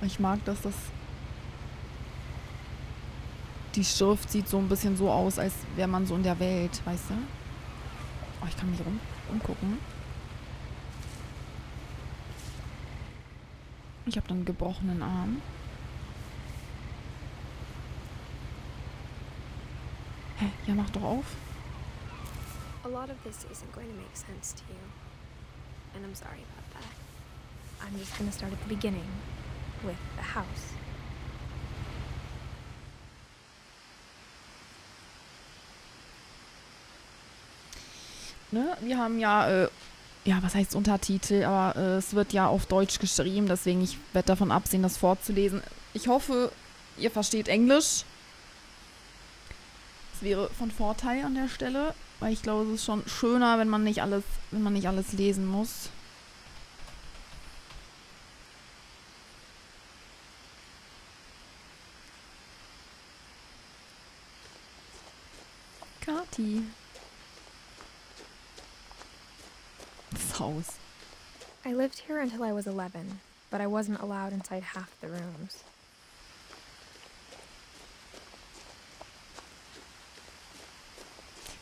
Ich mag, dass das... Die Schrift sieht so ein bisschen so aus, als wäre man so in der Welt, weißt du? Oh, ich kann mich umgucken. Ich habe dann einen gebrochenen Arm. Hä? Ja, mach doch auf. A lot of this isn't going to make sense to you. And I'm sorry about that. I'm just gonna start at the beginning. With the house. Ne? Wir haben ja, ja, was heißt Untertitel, aber es wird ja auf Deutsch geschrieben, deswegen ich werde davon absehen, das vorzulesen. Ich hoffe, ihr versteht Englisch. Das wäre von Vorteil an der Stelle, weil ich glaube, es ist schon schöner, wenn man nicht alles lesen muss. Kati. Das Haus. I lived here until I was 11, but I wasn't allowed inside half the rooms.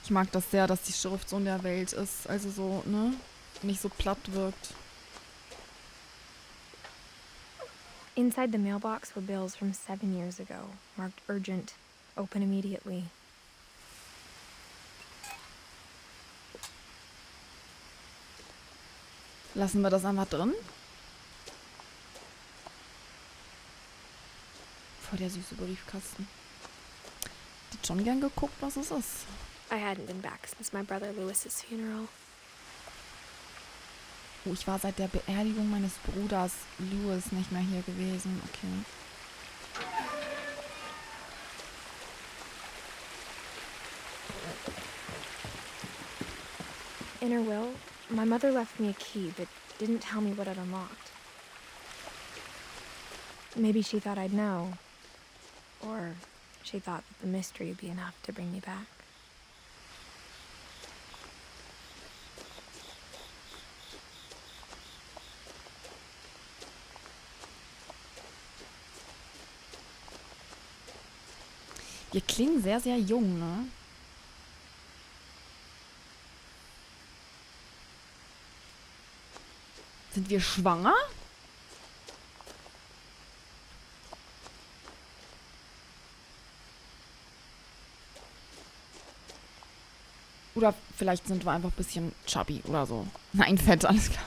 Ich mag das sehr, dass die Schrift so in der Welt ist. Also so, ne? Nicht so platt wirkt. Inside the mailbox were bills from 7 years ago, marked urgent, open immediately. Lassen wir das einfach drin? Voll der süße Briefkasten. Hätte schon gern geguckt, was es ist. I hadn't been back since my brother Lewis's funeral. Oh, ich war seit der Beerdigung meines Bruders Lewis nicht mehr hier gewesen. Okay. In her will, my mother left me a key, but didn't tell me what it unlocked. Maybe she thought I'd know. Or she thought that the mystery would be enough to bring me back. Wir klingen sehr, sehr jung, ne? Sind wir schwanger? Oder vielleicht sind wir einfach ein bisschen chubby oder so. Nein, fett, alles klar.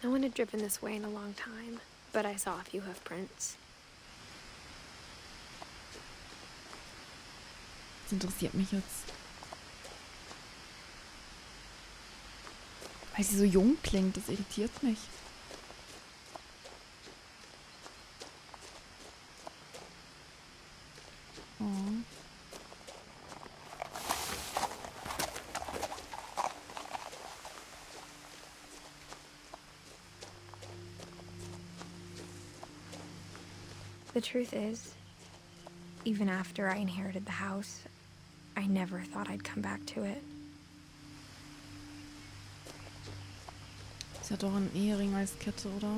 No one had driven this way in a long time, but I saw a few hoof prints. Das interessiert mich jetzt. Weil sie so jung klingt, das irritiert mich. Oh. The truth is, even after I inherited the house, I never thought I'd come back to it. Sie hat doch einen Ehering als Kette, oder?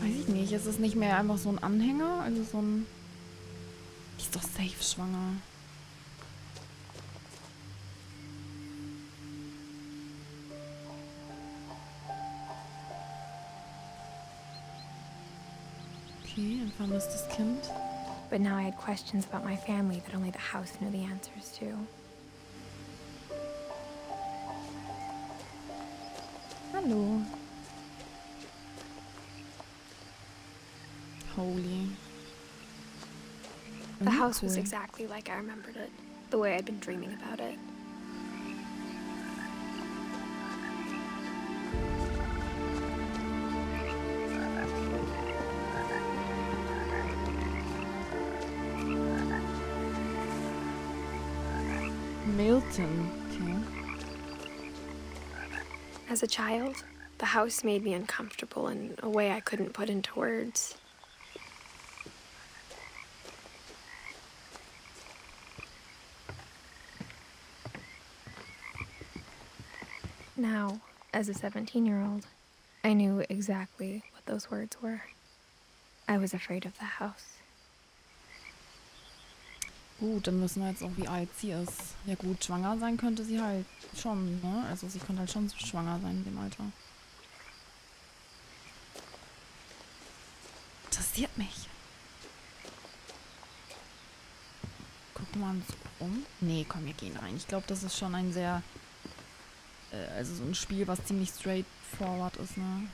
Weiß ich nicht. Ist es nicht mehr einfach so ein Anhänger? Also so ein... Die ist doch safe schwanger. Okay, ein vermisstes Kind. But now I had questions about my family that only the house knew the answers to. Hallo. Holy. The house was exactly like I remembered it, the way I'd been dreaming about it. Milton. Okay. As a child, the house made me uncomfortable in a way I couldn't put into words. Now, As a 17-year-old, I knew exactly what those words were. I was afraid of the house. Gut, dann wissen wir jetzt auch, wie alt sie ist. Ja gut, schwanger sein könnte sie halt schon, ne? Also sie könnte halt schon schwanger sein in dem Alter. Interessiert mich. Gucken wir uns um. Nee, komm, wir gehen rein. Ich glaube, das ist schon ein sehr... also so ein Spiel, was ziemlich straightforward ist, ne?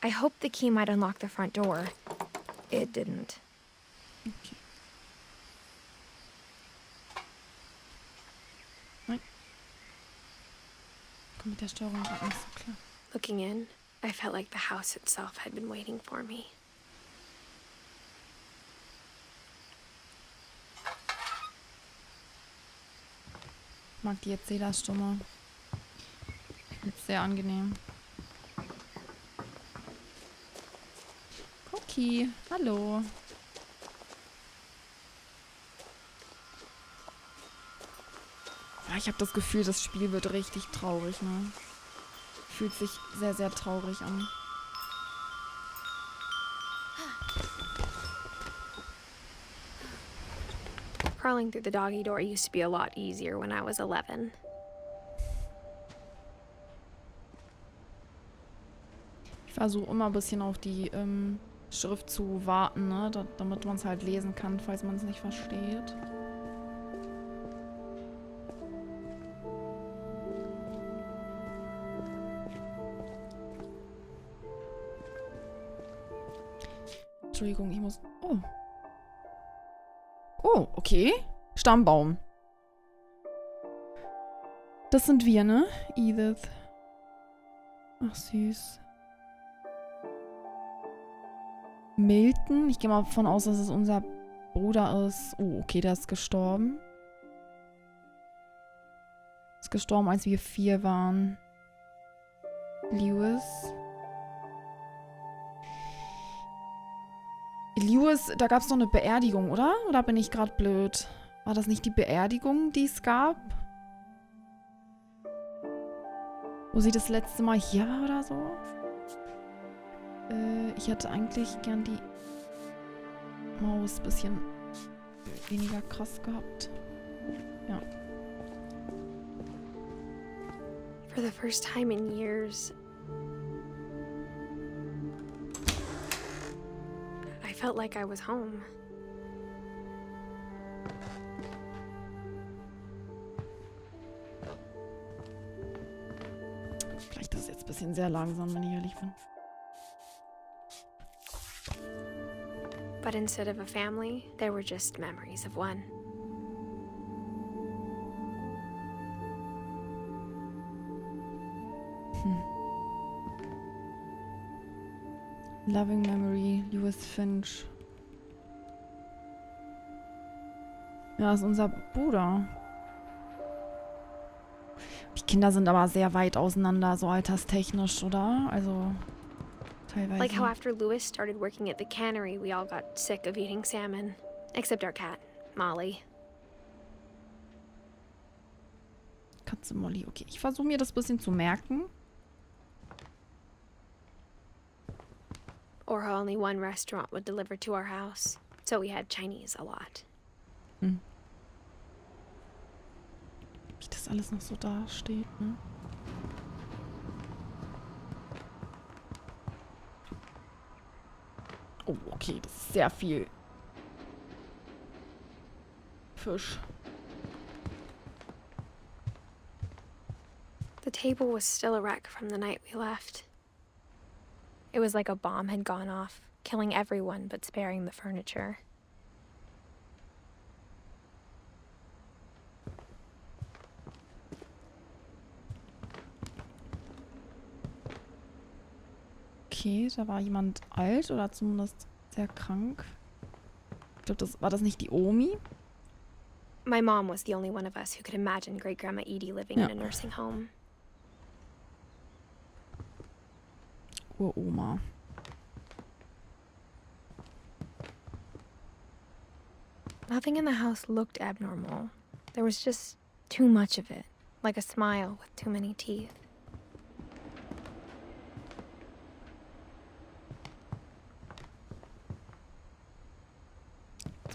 I hoped the key might unlock the front door. It didn't. Okay. Nein. Komm mit der Steuerung gerade nicht so klar. Looking in, I felt like the house itself had been waiting for me. Ich mag die Erzählerstimme. Ist sehr angenehm. Cookie, hallo. Ja, ich habe das Gefühl, das Spiel wird richtig traurig, ne? Fühlt sich sehr, sehr traurig an. Crawling through the doggy door used to be a lot easier when I was 11. Ich versuche immer ein bisschen auf die Schrift zu warten, ne? Damit man es halt lesen kann, falls man es nicht versteht. Entschuldigung, ich muss... Oh. Oh, okay. Stammbaum. Das sind wir, ne? Edith. Ach, süß. Milton. Ich gehe mal davon aus, dass es unser Bruder ist. Oh, okay, der ist gestorben. Ist gestorben, als wir 4 waren. Lewis. Lewis, da gab es noch eine Beerdigung, oder? Oder bin ich gerade blöd? War das nicht die Beerdigung, die es gab? Wo sie das letzte Mal hier war oder so? Ich hätte eigentlich gern die Maus ein bisschen weniger krass gehabt. Ja. For the first time in years, I felt like I was home. Vielleicht ist es jetzt ein bisschen sehr langsam, wenn ich ehrlich bin. But instead of a family, there were just memories of one. Loving Memory, Lewis Finch. Ja, ist unser Bruder. Die Kinder sind aber sehr weit auseinander, so alterstechnisch, oder? Also, teilweise. Like how after Louis started working at the cannery, we all got sick of eating salmon. Except our cat, Molly. Katze Molly, okay. Ich versuche mir das ein bisschen zu merken. Or how only one restaurant would deliver to our house. So we had Chinese a lot. Wie das alles noch so dasteht, ne? Oh, okay, das ist sehr viel Fisch. The table was still a wreck from the night we left. It was like a bomb had gone off, killing everyone but sparing the furniture. Okay, da war jemand alt oder zumindest sehr krank. Ich glaube, war das nicht die Omi? My mom was the only one of us who could imagine Great Grandma Edie living in a nursing home. Uroma. Nothing in the house looked abnormal, There was just too much of it, like a smile with too many teeth.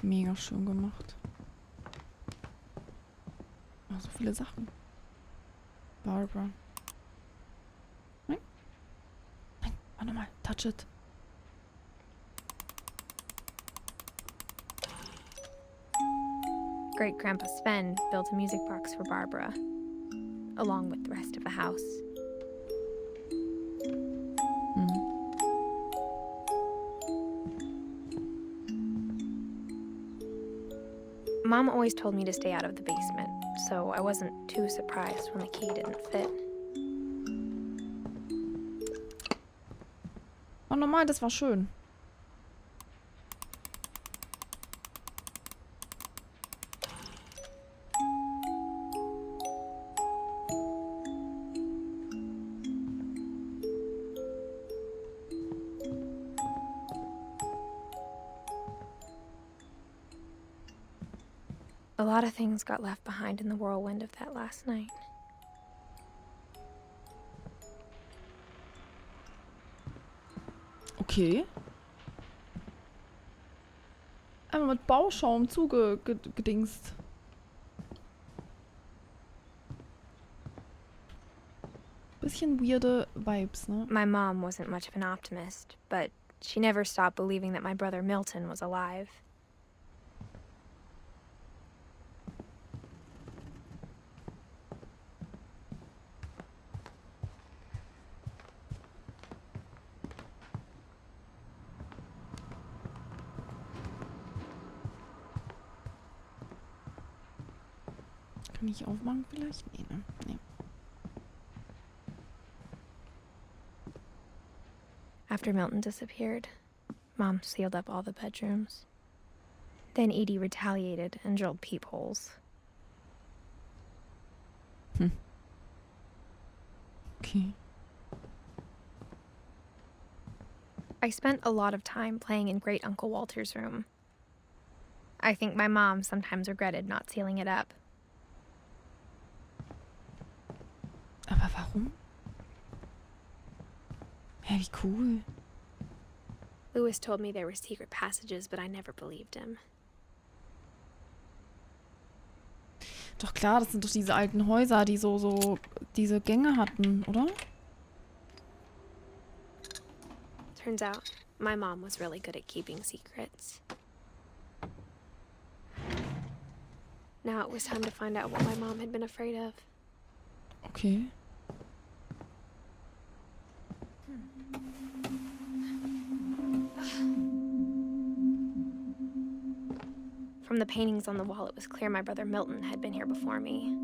Mega schön gemacht. Oh, so viele Sachen. Barbara. Nein. Nein, warte mal. Touch it. Great-Grandpa Sven built a music box for Barbara, along with the rest of the house. Mom always told me to stay out of the basement, so I wasn't too surprised when the key didn't fit. Oh, normal, das war schön. A lot of things got left behind in the whirlwind of that last night. Okay. Einfach mit Bauschaum zugedingst. Bisschen weirde Vibes, ne? My mom wasn't much of an optimist, but she never stopped believing that my brother Milton was alive. Kann ich aufmachen vielleicht? Nee, ne? Nee. After Milton disappeared, Mom sealed up all the bedrooms. Then Edie retaliated and drilled peepholes. Okay. I spent a lot of time playing in Great Uncle Walter's room. I think my mom sometimes regretted not sealing it up. Aber warum? Hä, wie cool. Lewis told me there were secret passages, but I never believed him. Doch klar, das sind doch diese alten Häuser, die so diese Gänge hatten, oder? Turns out, my mom was really good at keeping secrets. Now it was time to find out what my mom had been afraid of. Okay. From the paintings on the wall, it was clear my brother Milton had been here before me.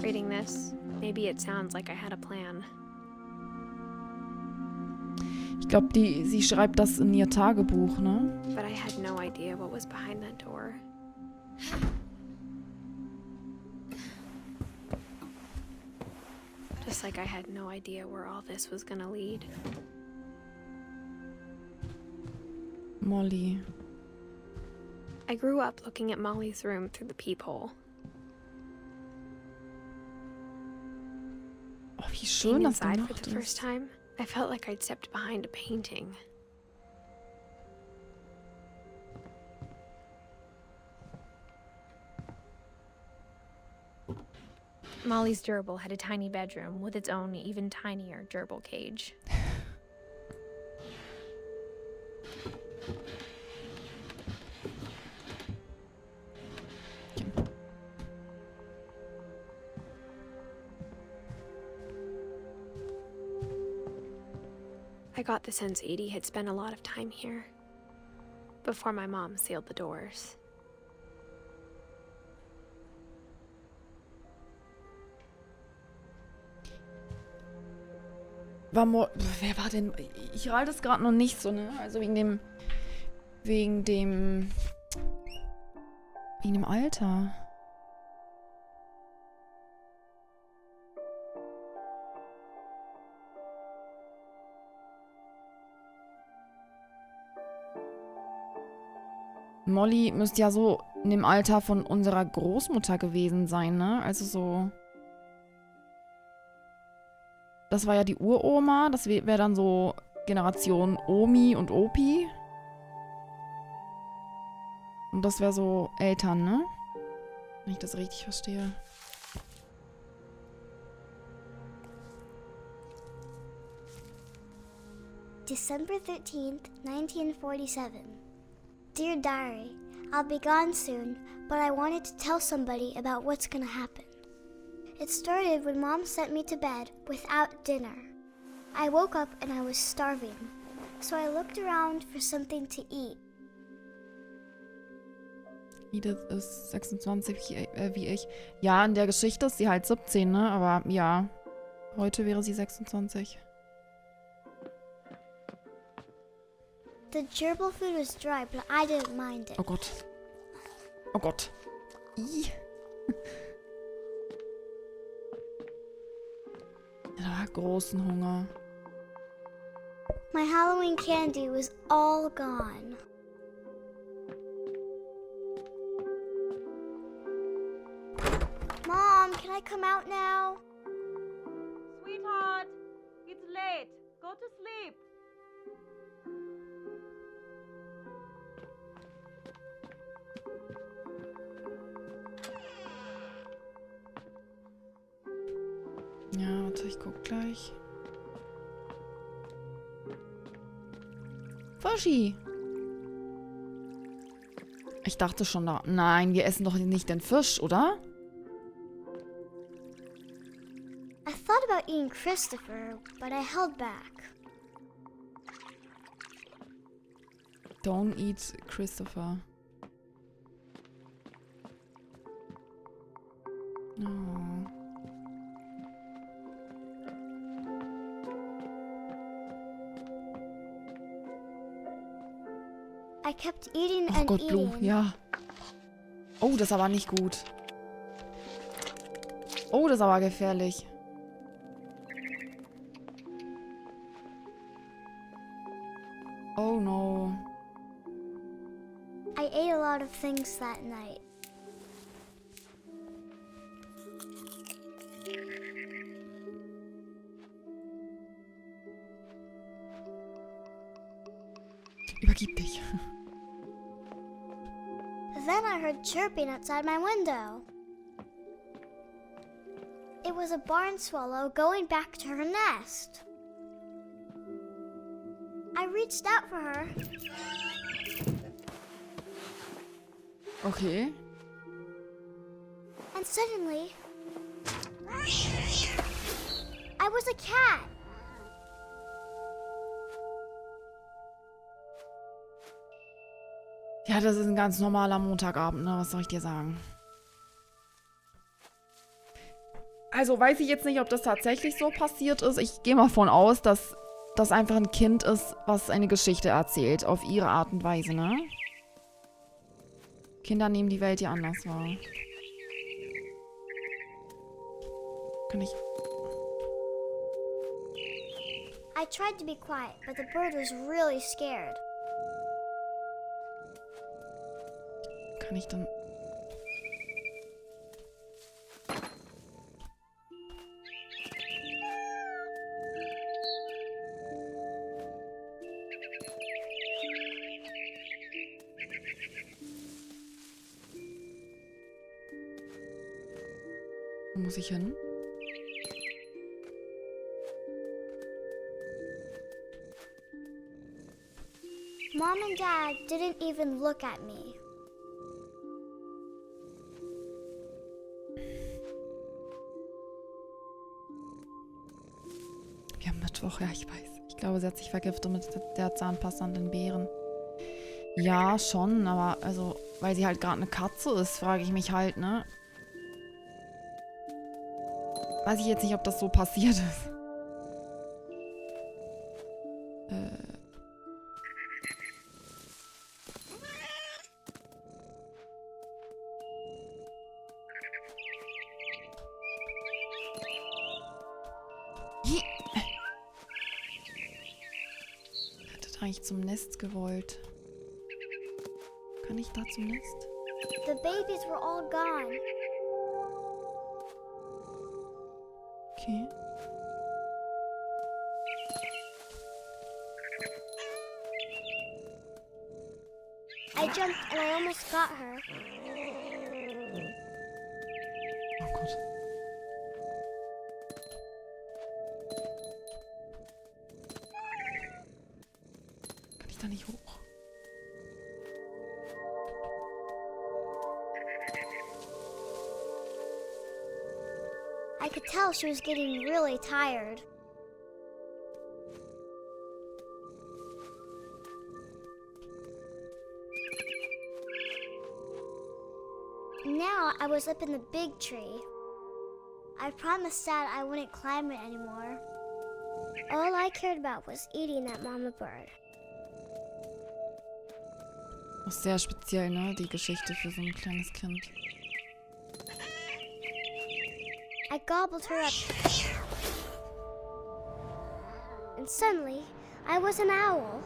Reading this, maybe it sounds like I had a plan. Ich glaube, sie schreibt das in ihr Tagebuch, ne? But I had no idea what was behind that door. Just like I had no idea where all this was gonna lead. Molly. I grew up looking at Molly's room through the peephole. Oh, wie schön das inside for gemacht the first ist. time, I felt like I'd stepped behind a painting. Molly's gerbil had a tiny bedroom with its own even tinier gerbil cage. I got the sense Edie had spent a lot of time here before my mom sealed the doors. Wer war denn? Ich halte es gerade noch nicht so, ne? Also wegen dem Alter. Molly müsste ja so in dem Alter von unserer Großmutter gewesen sein, ne? Also so... Das war ja die Uroma. Das wäre dann so Generation Omi und Opi. Und das wäre so Eltern, ne? Wenn ich das richtig verstehe. December 13th, 1947. Dear Diary, I'll be gone soon, but I wanted to tell somebody about what's gonna happen. It started when Mom sent me to bed without dinner. I woke up and I was starving, so I looked around for something to eat. Edith ist 26 wie ich. Ja, in der Geschichte ist sie halt 17, ne? Aber ja, heute wäre sie 26. The gerbil food was dry, but I didn't mind it. Oh Gott. Oh Gott. Ih. Ja, da war großen Hunger. My Halloween candy was all gone. Mom, can I come out now? Sweetheart, it's late. Go to sleep. Ja, warte, ich guck gleich. Fischi! Ich dachte schon da... Nein, wir essen doch nicht den Fisch, oder? I thought about eating Christopher, but I held back. Don't eat Christopher. Oh. I kept eating Oh and Gott, Blue, eating. ja. Oh, das ist aber nicht gut. Oh, das ist aber gefährlich. Oh no. I ate a lot of things that night. Übergib dich. Then I heard chirping outside my window. It was a barn swallow going back to her nest. I reached out for her. Okay. And suddenly, I was a cat. Ja, das ist ein ganz normaler Montagabend, ne? Was soll ich dir sagen? Also weiß ich jetzt nicht, ob das tatsächlich so passiert ist. Ich gehe mal von aus, dass das einfach ein Kind ist, was eine Geschichte erzählt. Auf ihre Art und Weise, ne? Kinder nehmen die Welt ja anders wahr. Kann ich... I tried to be quiet, but the bird was really scared. Kann ich dann... Wo muss ich hin? Mom and Dad didn't even look at me. Wir haben Mittwoch, ja, ich weiß. Ich glaube, sie hat sich vergiftet mit der Zahnpasta und den Beeren. Ja, schon, aber also, weil sie halt gerade eine Katze ist, frage ich mich halt, ne? Weiß ich jetzt nicht, ob das so passiert ist. Hätte eigentlich zum Nest gewollt. Kann ich da zum Nest? The babies were all gone. Okay. I jumped and I almost got her. Oh Gott. Kann ich da nicht hoch? I could tell she was getting really tired. Now I was up in the big tree. I promised Dad I wouldn't climb it anymore. All I cared about was eating that mama bird. Auch sehr speziell, ne? Die Geschichte für so ein kleines Kind. I gobbled her up. And suddenly, I was an owl.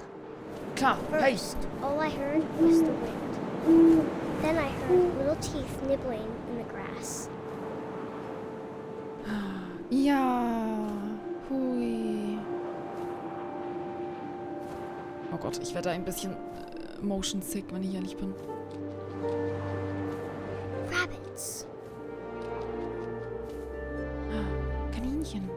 Klar, hey! First, all I heard was the wind. Then I heard little teeth nibbling in the grass. Ja, hui. Oh Gott, ich werde ein bisschen motion sick, wenn ich ehrlich bin. Rabbits. Kaninchen.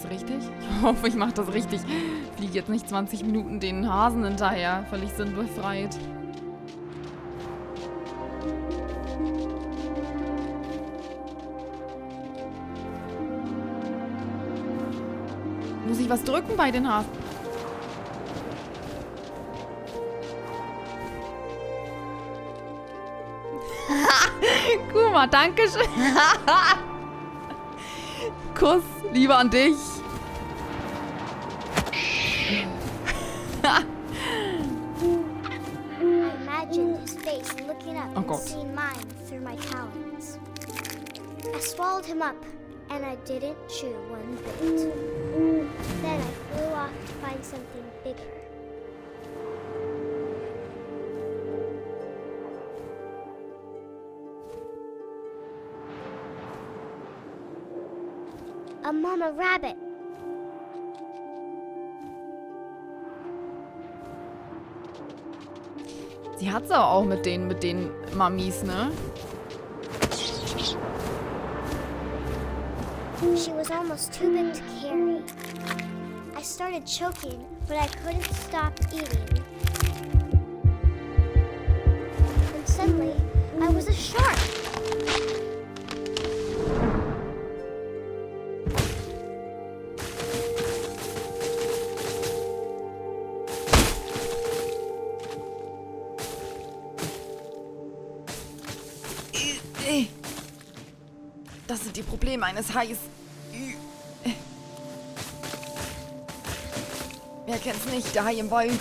Richtig? Ich hoffe, ich mache das richtig. Fliege jetzt nicht 20 Minuten den Hasen hinterher. Völlig sinnbefreit. Muss ich was drücken bei den Hasen? Guck mal, danke schön. Kuss, Liebe an dich. I imagined his face looking up and seeing mine through my talons. I swallowed him up, and I didn't chew one bit. Then I flew off to find something bigger. A mama rabbit. Sie hat's aber auch mit den Mamis, ne? She was almost too big to carry. I started choking, but I couldn't stop eating. And suddenly, I was a shark. Das sind die Probleme eines Hais. Wer kennt's nicht? Der Hai im Wald.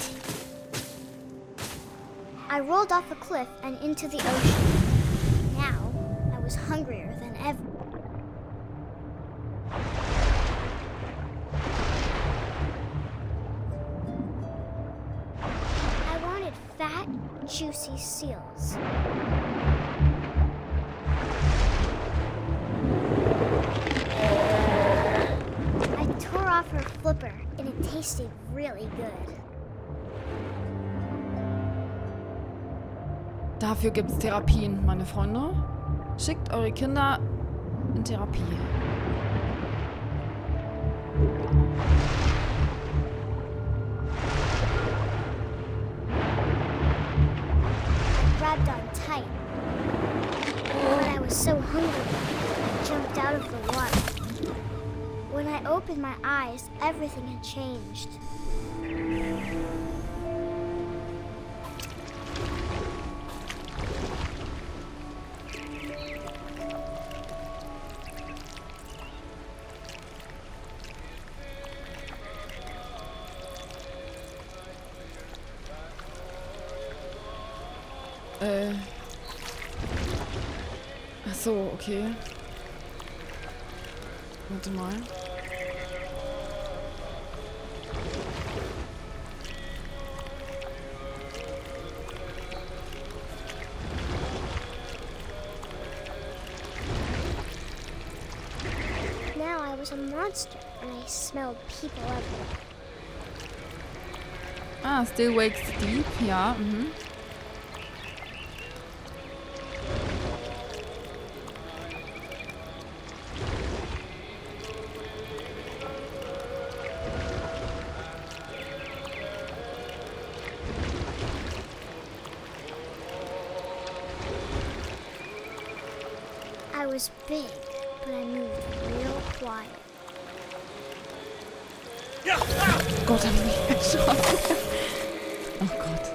I rolled off a cliff and into the ocean. Now, I was hungrier than ever. I wanted fat, juicy seals. I tore off her flipper, and it tasted really good. Dafür gibt es Therapien, meine Freunde. Schickt eure Kinder in Therapie. I grabbed on tight, but I was so hungry, I jumped out of the water. When I opened my eyes, everything had changed. Ach so, okay. Warte mal. Now I was a monster, and I smelled people everywhere. Ah, still wakes deep, ja. I was big, but I moved real quiet. Gott, hab ich mich erschrocken. Oh Gott.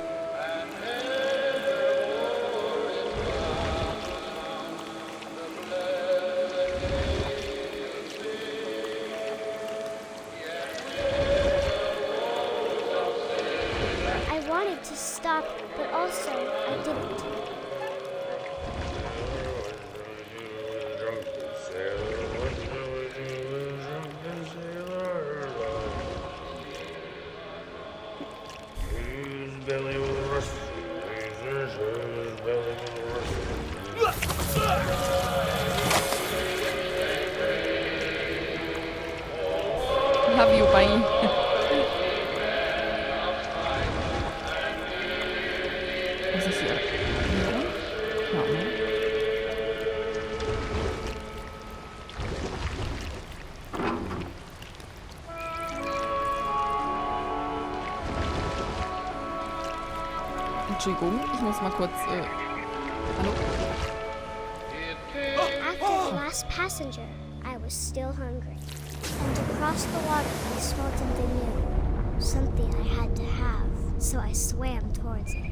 I wanted to stop, but also I didn't. Love you, bye. Was ist hier? Ja, ne? Entschuldigung, ich muss mal kurz, hallo? After the last passenger, I was still hungry. And across the water, I smelled something new. Something I had to have, so I swam towards it.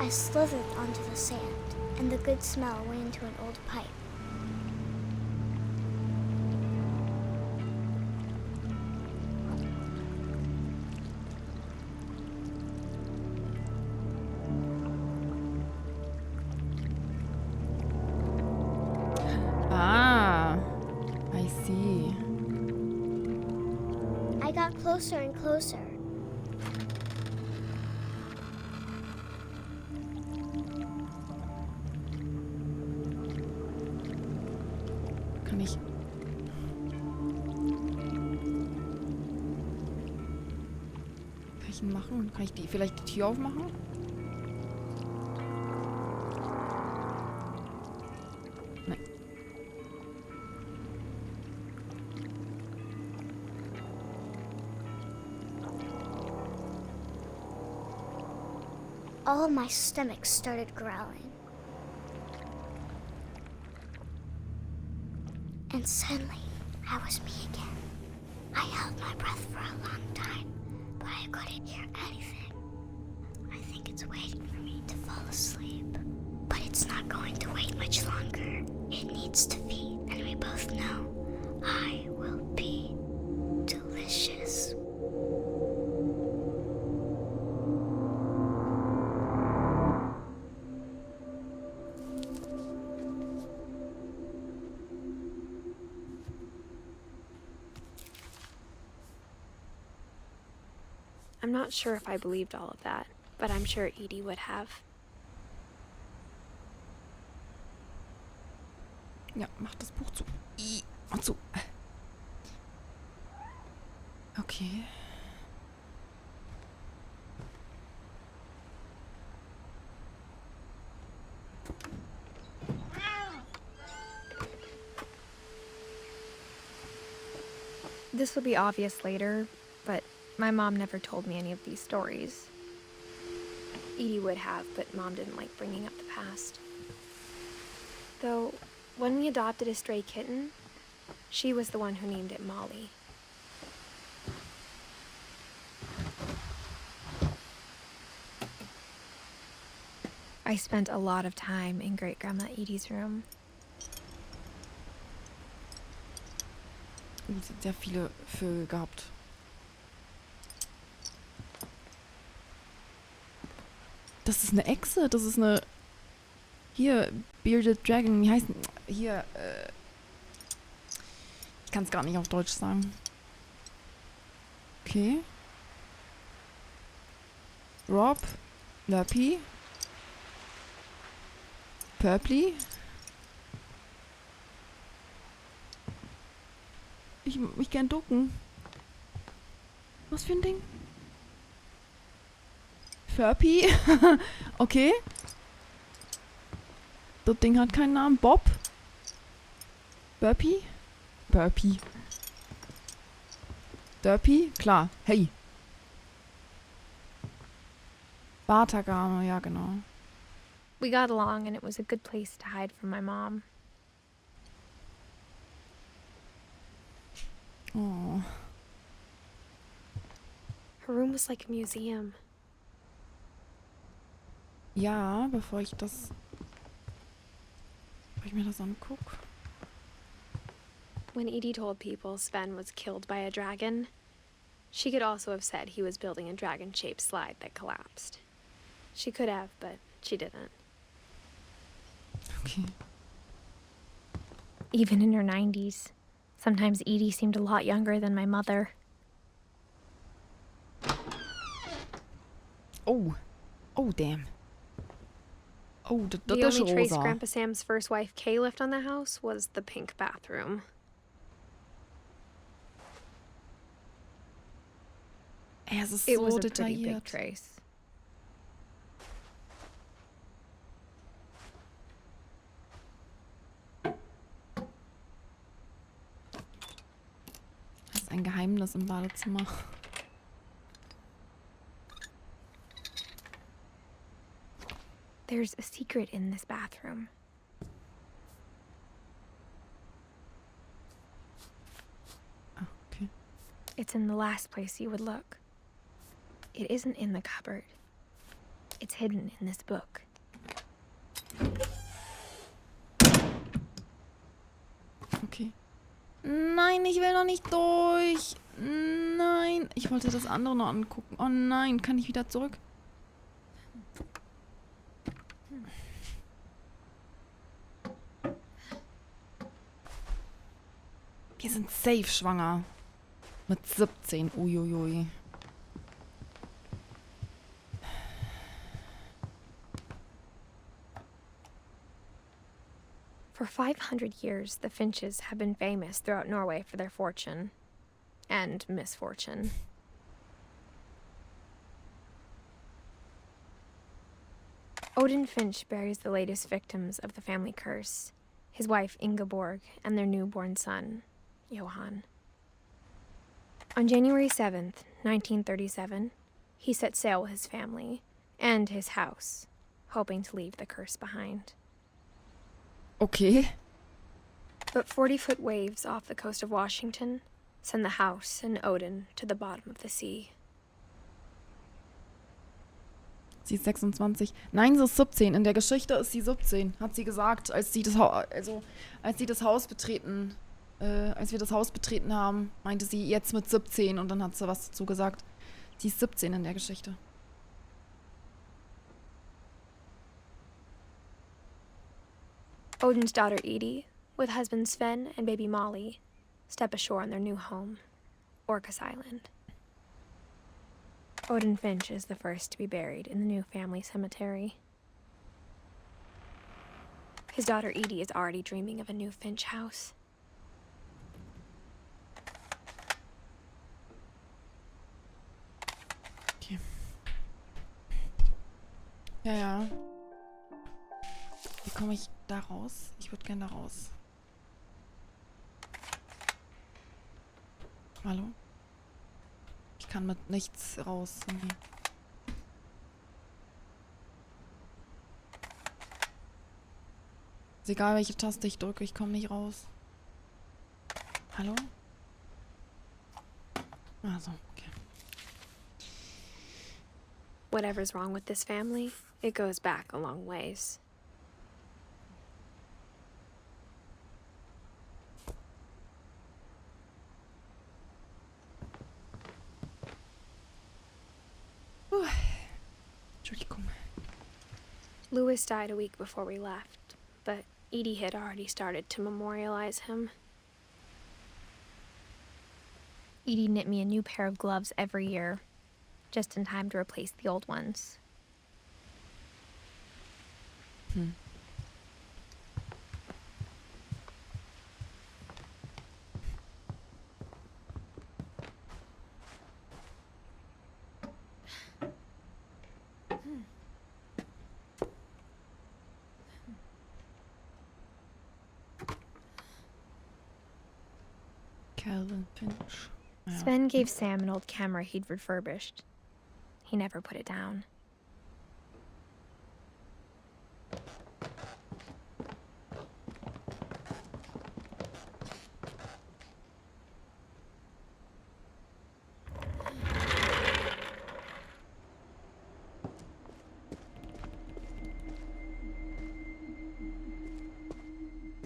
I slithered onto the sand, and the good smell went into an old pipe. Ah, I see. I got closer and closer. Kann ich... Kann ich ihn machen? Kann ich vielleicht die Tür aufmachen? Nein. All of my stomach started growling. And suddenly, I was me again. I held my breath for a long time, but I couldn't hear anything. I think it's waiting for me to fall asleep. But it's not going to wait much longer. It needs to feed, and we both know I will be delicious. I'm not sure if I believed all of that, but I'm sure Edie would have. Ja, mach das Buch zu. Mach zu. Okay. This will be obvious later, but my mom never told me any of these stories. Edie would have, but Mom didn't like bringing up the past. Though, when we adopted a stray kitten, she was the one who named it Molly. I spent a lot of time in Great-Grandma Edie's room. Sie hat sehr viele Vögel gehabt. Das ist eine Echse, das ist eine... Hier, Bearded Dragon, wie heißt... Hier, ich kann es gar nicht auf Deutsch sagen. Okay. Rob, Lappy, Purply. Ich gern ducken. Was für ein Ding? Furpy? Okay. Das Ding hat keinen Namen. Bob? Burpy? Burpy. Derpy? Klar. Hey. Bartagame, ja genau. We got along, and it was a good place to hide from my mom. Oh. Her room was like a museum. Ja, bevor ich mir das angucke. When Edie told people Sven was killed by a dragon, she could also have said he was building a dragon-shaped slide that collapsed. She could have, but she didn't. Okay. Even in her 90s, sometimes Edie seemed a lot younger than my mother. Oh. Oh, damn. Oh, das The ist only trace rosa. Grandpa Sam's first wife Kay left on the house was the pink bathroom. Ey, es ist It so was a pretty big detailliert. trace. Das ist ein Geheimnis im Badezimmer. There's a secret in this bathroom. Ah, okay. It's in the last place you would look. It isn't in the cupboard. It's hidden in this book. Okay. Nein, ich will noch nicht durch. Nein. Ich wollte das andere noch angucken. Oh nein, kann ich wieder zurück? Wir sind safe schwanger. Mit 17. Uiuiui. For 500 years, the Finches have been famous throughout Norway for their fortune and misfortune. Odin Finch buries the latest victims of the family curse, his wife Ingeborg and their newborn son, Johan. On January 7th, 1937, he set sail with his family and his house, hoping to leave the curse behind. Okay. But 40-foot waves off the coast of Washington send the house and Odin to the bottom of the sea. Sie ist 26. Nein, sie ist 17. In der Geschichte ist sie 17, hat sie gesagt, als wir das Haus betreten haben, meinte sie jetzt mit 17 und dann hat sie was dazu gesagt. Sie ist 17 in der Geschichte. Odin's daughter Edith, with husband Sven and baby Molly, step ashore on their new home, Orcas Island. Odin Finch is the first to be buried in the new family cemetery. His daughter Edith is already dreaming of a new Finch house. Okay. Ja, ja. Wie komme ich da raus? Ich würde gerne da raus. Hallo? Ich kann mit nichts raus. Nee. Ist egal, welche Taste ich drücke, ich komme nicht raus. Hallo? Also, okay. Whatever's wrong with this family, it goes back a long ways. Entschuldigung. Louis died a week before we left, but Edie had already started to memorialize him. Edie knit me a new pair of gloves every year, just in time to replace the old ones. Calvin Finch. Ja. Sven gave Sam an old camera he'd refurbished. He never put it down.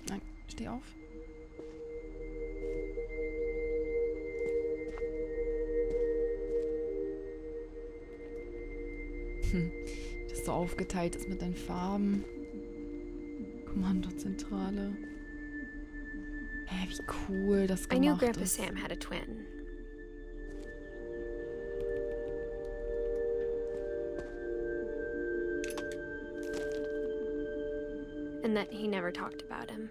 Nein, steh auf. Das so aufgeteilt ist mit den Farben. Kommandozentrale. Hä, wie cool das I knew gemacht Grandpa ist. Sam had a twin. And that he never talked about him.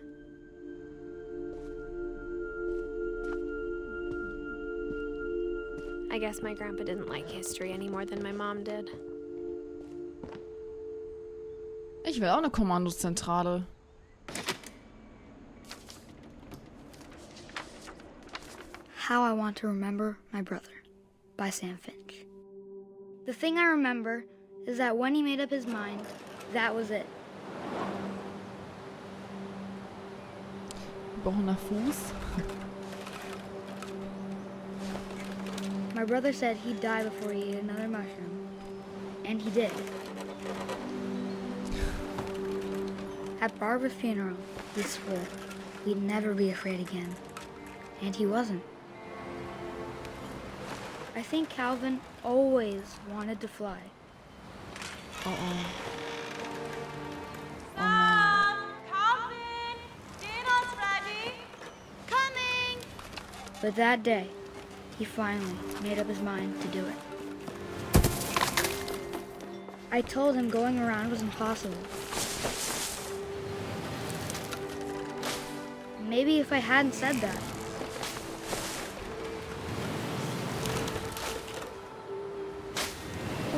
I guess my grandpa didn't like history any more than my mom did. Ich will auch eine Kommandozentrale. How I Want to Remember My Brother by Sam Finch. The thing I remember is that when he made up his mind, that was it. Gebrochener Fuß. My brother said he'd die before he ate another mushroom. And he did. At Barbara's funeral, he swore we'd never be afraid again. And he wasn't. I think Calvin always wanted to fly. Oh oh. Sam! Calvin! Dinner's ready! Coming! But that day, he finally made up his mind to do it. I told him going around was impossible. Maybe if I hadn't said that,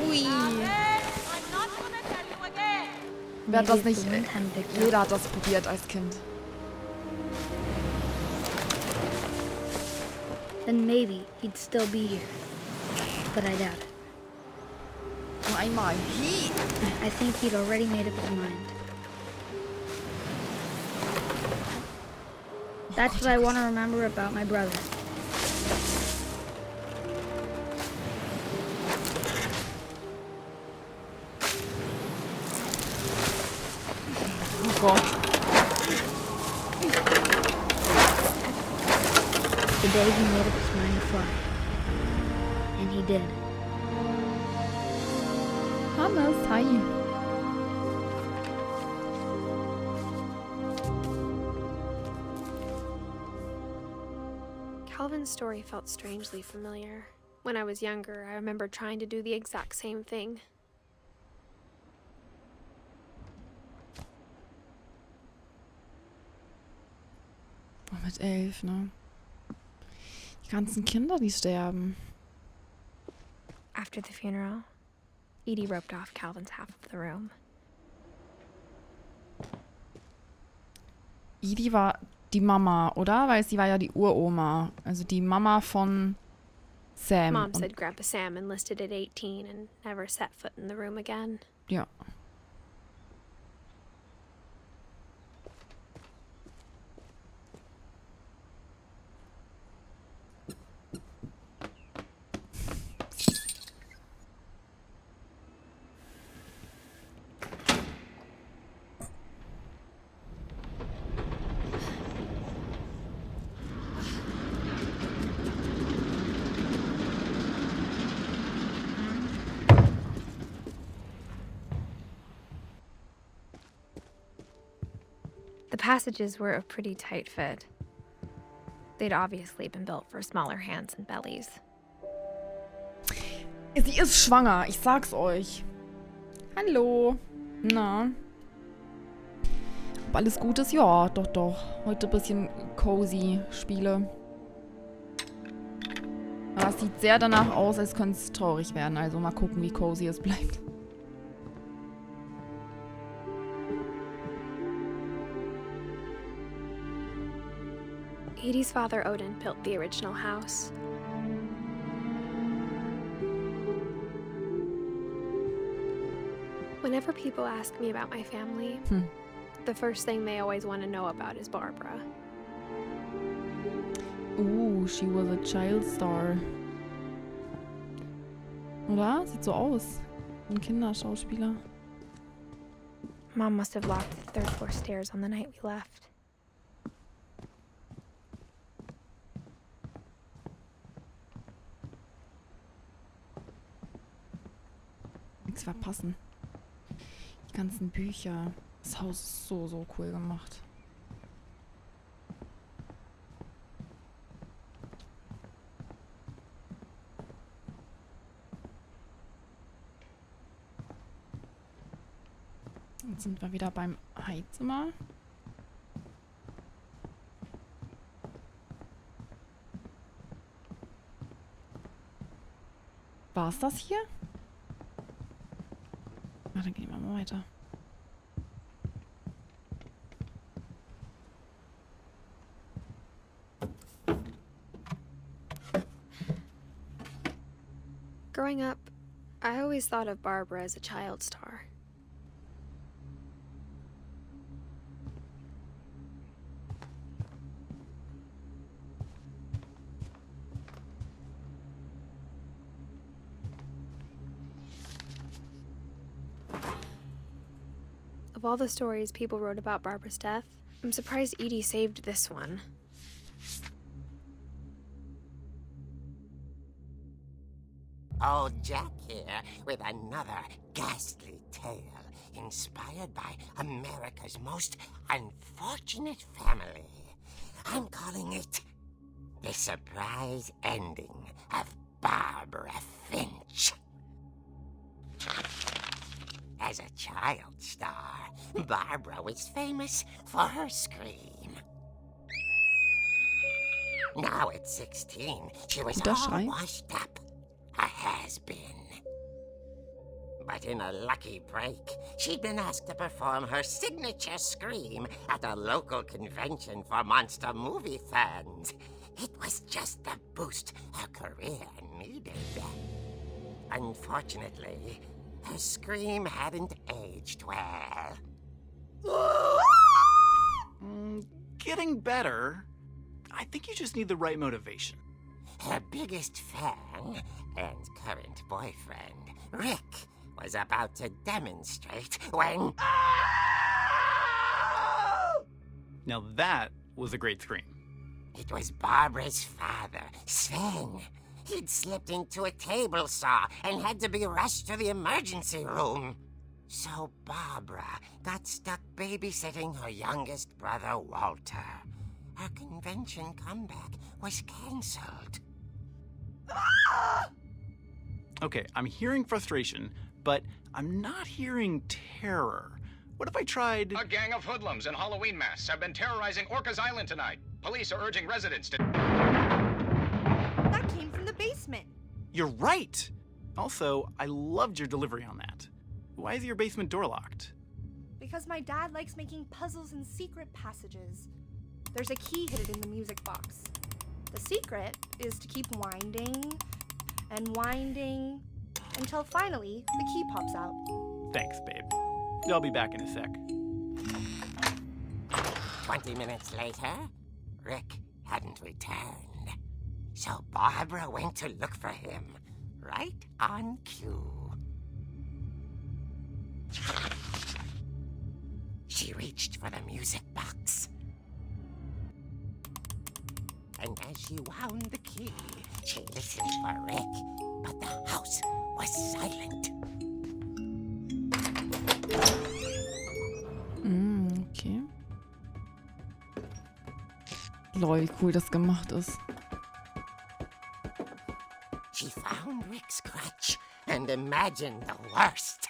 Ui. Calvin, I'm not gonna tell you again. Wer hat das maybe if nicht? the wind hadn't picked up. Jeder hat das probiert als Kind. Then maybe he'd still be here. But I doubt it. Nur einmal. I think he'd already made up his mind. That's what I want to remember about my brother. Oh Gott. The day he made up his mind to fly. And he did. Hannes, hi. Calvin's story felt strangely familiar. When I was younger, I remember trying to do the exact same thing. Oh, mit 11, ne? Die ganzen Kinder, die sterben. After the funeral, Edie roped off Calvin's half of the room. Edie war die Mama, oder? Weil sie war ja die Uroma. Also die Mama von Sam. Mom said Grandpa Sam enlisted at 18 and never set foot in the room again. Ja. The passages were a pretty tight fit. They'd obviously been built for smaller hands and bellies. Sie ist schwanger, ich sag's euch. Hallo. Na. Ob alles gut ist? Ja, doch, doch. Heute ein bisschen cozy Spiele. Aber es sieht sehr danach aus, als könnte es traurig werden. Also mal gucken, wie cozy es bleibt. Edie's father, Odin, built the original house. Whenever people ask me about my family, the first thing they always want to know about is Barbara. Ooh, she was a child star. Oder? Sieht so aus. Ein Kinderschauspieler. Mom must have locked the third floor stairs on the night we left. Nichts verpassen. Die ganzen Bücher. Das Haus ist so, so cool gemacht. Jetzt sind wir wieder beim Heizimmer. War's das hier? Na, dann gehen wir mal weiter. Growing up, I always thought of Barbara as a child star. Of all the stories people wrote about Barbara's death, I'm surprised Edie saved this one. Old Jack here with another ghastly tale inspired by America's most unfortunate family. I'm calling it The Surprise Ending of Barbara Finch. As a child star, Barbara was famous for her scream. Now at 16, she was Der all Schrei. washed up, a has-been. But in a lucky break, she'd been asked to perform her signature scream at a local convention for monster movie fans. It was just the boost her career needed. Unfortunately, her scream hadn't aged well. Getting better. I think you just need the right motivation. Her biggest fan and current boyfriend, Rick, was about to demonstrate when... Now that was a great scream. It was Barbara's father, Sven. He'd slipped into a table saw and had to be rushed to the emergency room. So Barbara got stuck babysitting her youngest brother, Walter. Her convention comeback was cancelled. Okay, I'm hearing frustration, but I'm not hearing terror. What if I tried... A gang of hoodlums in Halloween masks have been terrorizing Orcas Island tonight. Police are urging residents to... That came from the basement. You're right! Also, I loved your delivery on that. Why is your basement door locked? Because my dad likes making puzzles and secret passages. There's a key hidden in the music box. The secret is to keep winding and winding until finally the key pops out. Thanks, babe. I'll be back in a sec. 20 minutes later, Rick hadn't returned. So Barbara went to look for him, right on cue. She reached for the music box. And as she wound the key, she listened for Rick, but the house was silent. Okay. Lol, wie cool das gemacht ist. She found Rick's crutch and imagined the worst.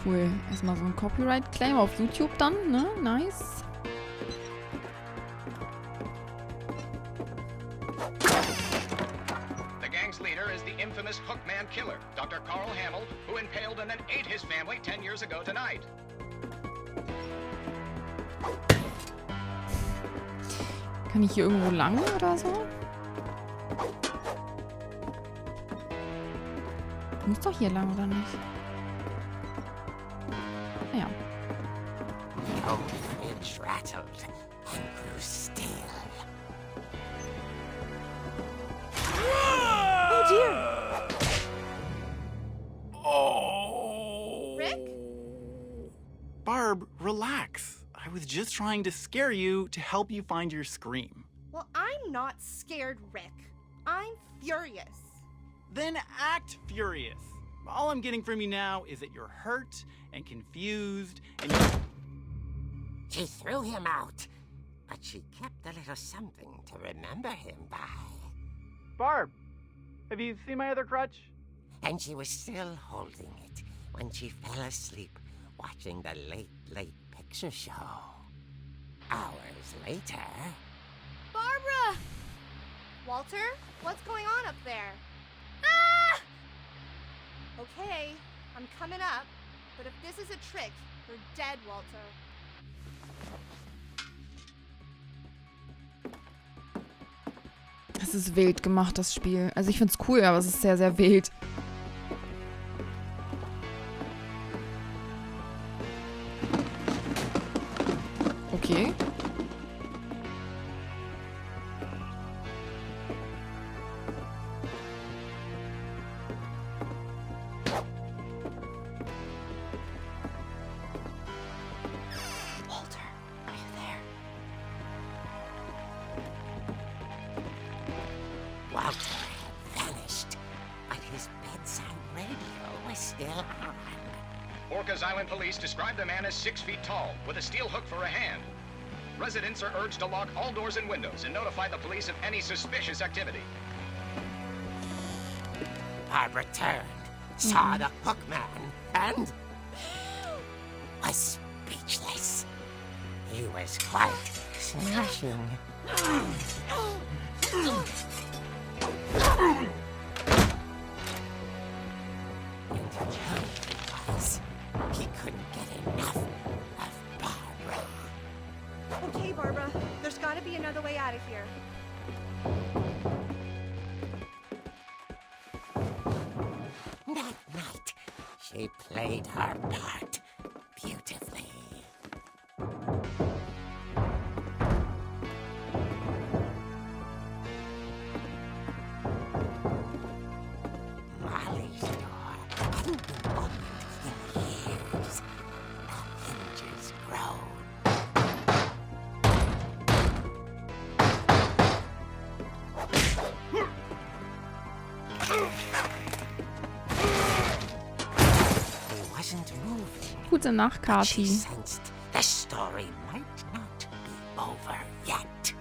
Cool. Erstmal so ein Copyright-Claim auf YouTube dann, ne? Nice. The gang's leader is the infamous Hookman killer, Dr. Carl Hamill, who impaled and then ate his family 10 years ago tonight. Kann ich hier irgendwo lang oder so? Ich muss doch hier lang, oder nicht? Ja. The old Finch rattled and grew still. Oh dear! Oh! Rick? Barb, relax. I was just trying to scare you to help you find your scream. Well, I'm not scared, Rick. I'm furious. Then act furious. All I'm getting from you now is that you're hurt and confused and She threw him out, but she kept a little something to remember him by. Barb, have you seen my other crutch? And she was still holding it when she fell asleep watching the late picture show. Hours later... Barbara! Walter, what's going on up there? Ah! Okay, I'm coming up, but if this is a trick, you're dead, Walter. Es ist wild gemacht, das Spiel. Also ich find's cool, aber es ist sehr, sehr wild. Okay. Walter, are you there? Walter had vanished, but his bedside radio was still on. Orcas Island police describe the man as 6 feet tall, with a steel hook for a hand. Residents are urged to lock all doors and windows and notify the police of any suspicious activity. Barbara turned, saw the hook man, and was speechless. He was quite smashing. And he was. He couldn't get enough of Barbara. Okay, Barbara, there's gotta be another way out of here. That night, she played her part beautifully. Molly's door hadn't been opened in years. The hinges groaned. He wasn't moving. Gute Nacht, But she Kati. sensed the story might not be over yet.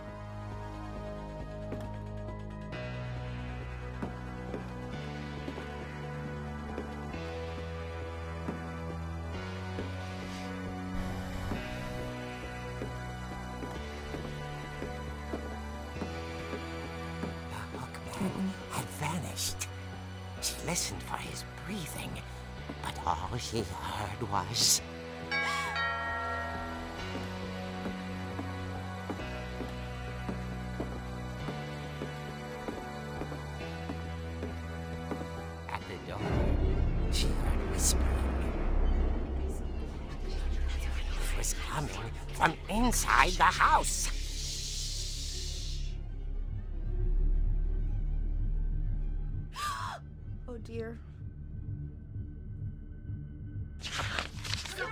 listened for his breathing, but all she heard was... At the door, she heard whispering. It was coming from inside the house. Oh dear. The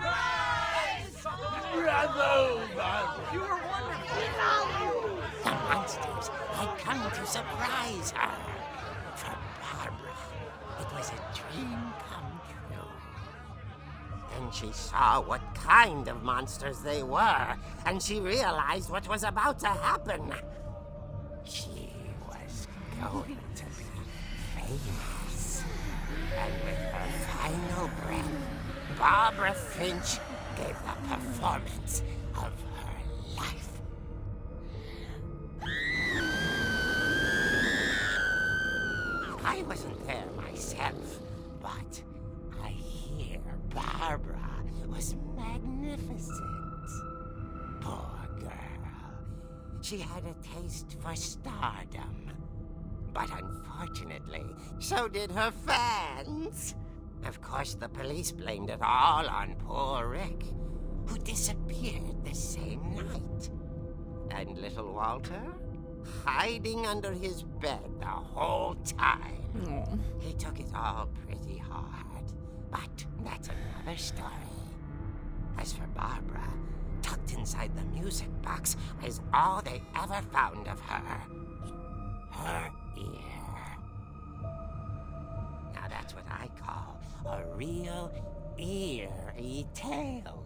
monsters had come to surprise her. For Barbara, it was a dream come true. Then she saw what kind of monsters they were, and she realized what was about to happen. She was going to be famous. And with her final breath, Barbara Finch gave the performance of her life. I wasn't there myself, but I hear Barbara was magnificent. Poor girl. She had a taste for stardom. But unfortunately, so did her fans. Of course, the police blamed it all on poor Rick, who disappeared the same night. And little Walter? Hiding under his bed the whole time. Oh. He took it all pretty hard, but that's another story. As for Barbara, tucked inside the music box is all they ever found of her. Her ear. Now that's what I call a real eerie tale.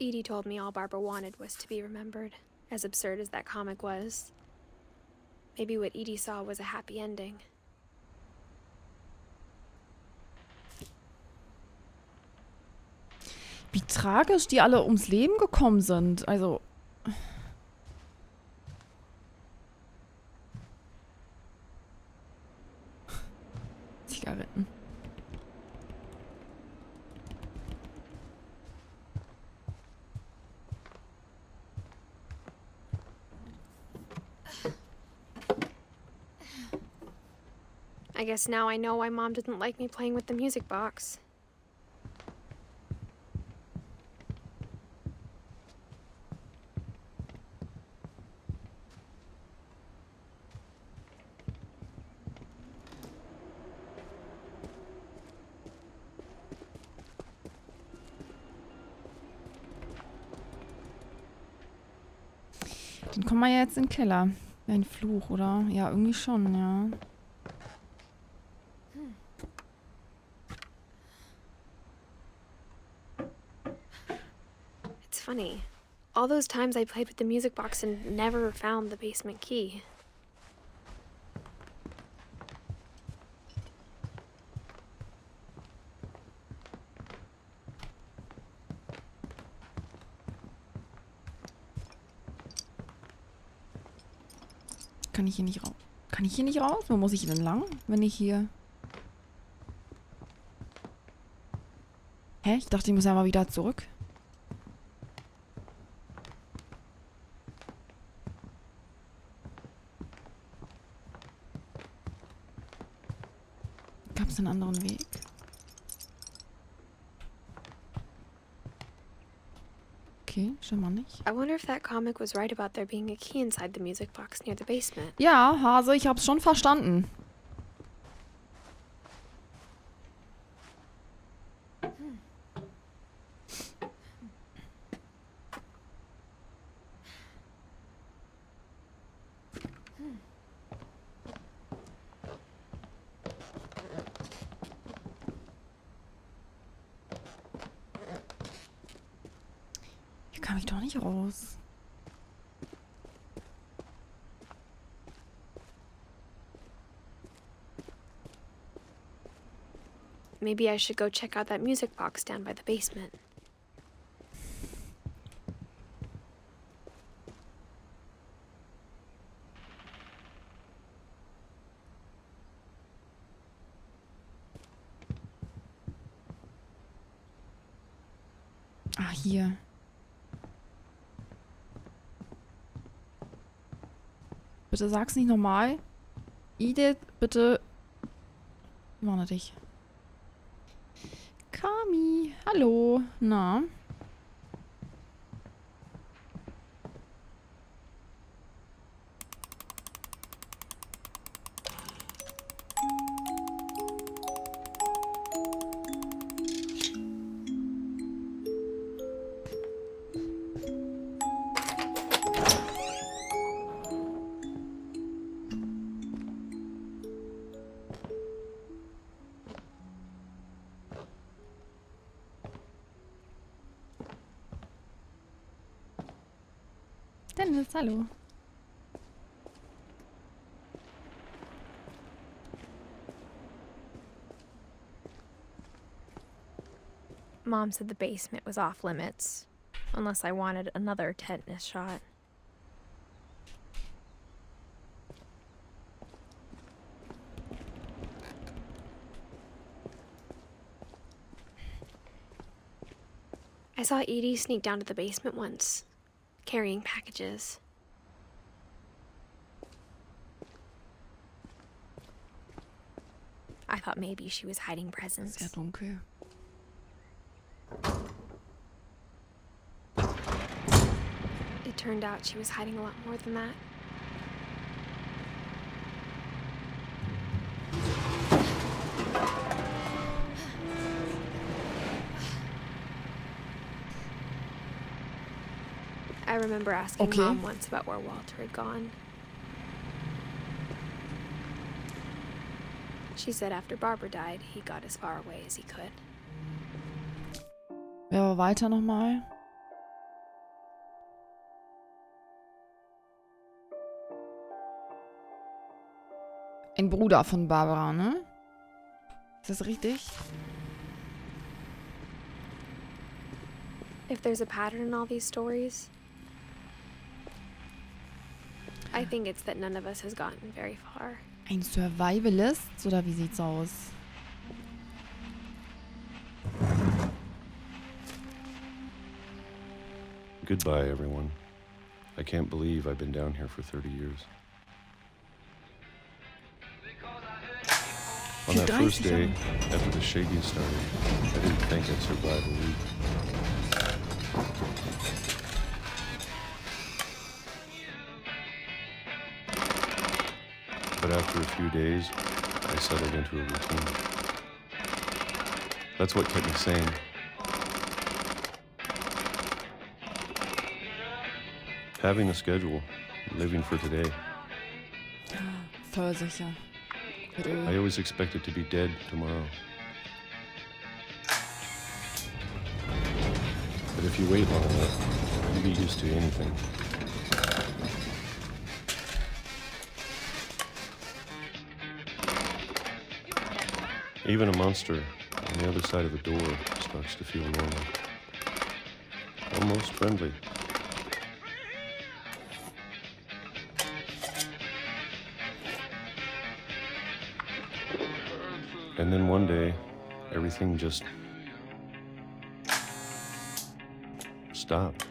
Edie told me all Barbara wanted was to be remembered, as absurd as that comic was. Maybe what Edie saw was a happy ending. Wie tragisch die alle ums Leben gekommen sind. Also. Zigaretten. I guess now I know why Mom didn't like me playing with the music box. Dann kommen wir ja jetzt in den Keller. Ein Fluch, oder? Ja, irgendwie schon, ja. It's funny. All those times I played with the music box and never found the basement key. Kann ich hier nicht raus? Kann ich hier nicht raus? Wo muss ich denn lang, wenn ich hier... Hä? Ich dachte, ich muss ja mal wieder zurück. Gab es einen anderen Weg? Okay, schon mal nicht. I wonder if that comic was right about there being a key inside the music box near the basement. Ja, Hase, ich hab's schon verstanden. Hier kam ich doch nicht raus. maybe I should go check out that music box down by the basement. Ah, hier. Bitte sag's nicht nochmal. Edith, bitte. Warne dich. Kami, hallo. Na? Dennis, hallo. Mom said the basement was off limits, unless I wanted another tetanus shot. I saw Edie sneak down to the basement once, carrying packages. I thought maybe she was hiding presents. Sehr dunkel. It turned out she was hiding a lot more than that. I remember asking Mom once about where Walter had gone. She said after Barbara died, he got as far away as he could. Wer war weiter nochmal? Ein Bruder von Barbara, ne? Ist das richtig? If there's a pattern in all these stories, I think it's that none of us has gotten very far. Ein Survivalist? Oder wie sieht's aus? Goodbye, everyone. I can't believe I've been down here for 30 years. On that first day, after the shaking started, I didn't think I'd survive a week. But after a few days, I settled into a routine. That's what kept me sane. Having a schedule, living for today. Voll sicher. I always expected to be dead tomorrow. But if you wait long enough, you get used to anything. Even a monster on the other side of the door starts to feel normal. Almost friendly. And then one day, everything just stopped.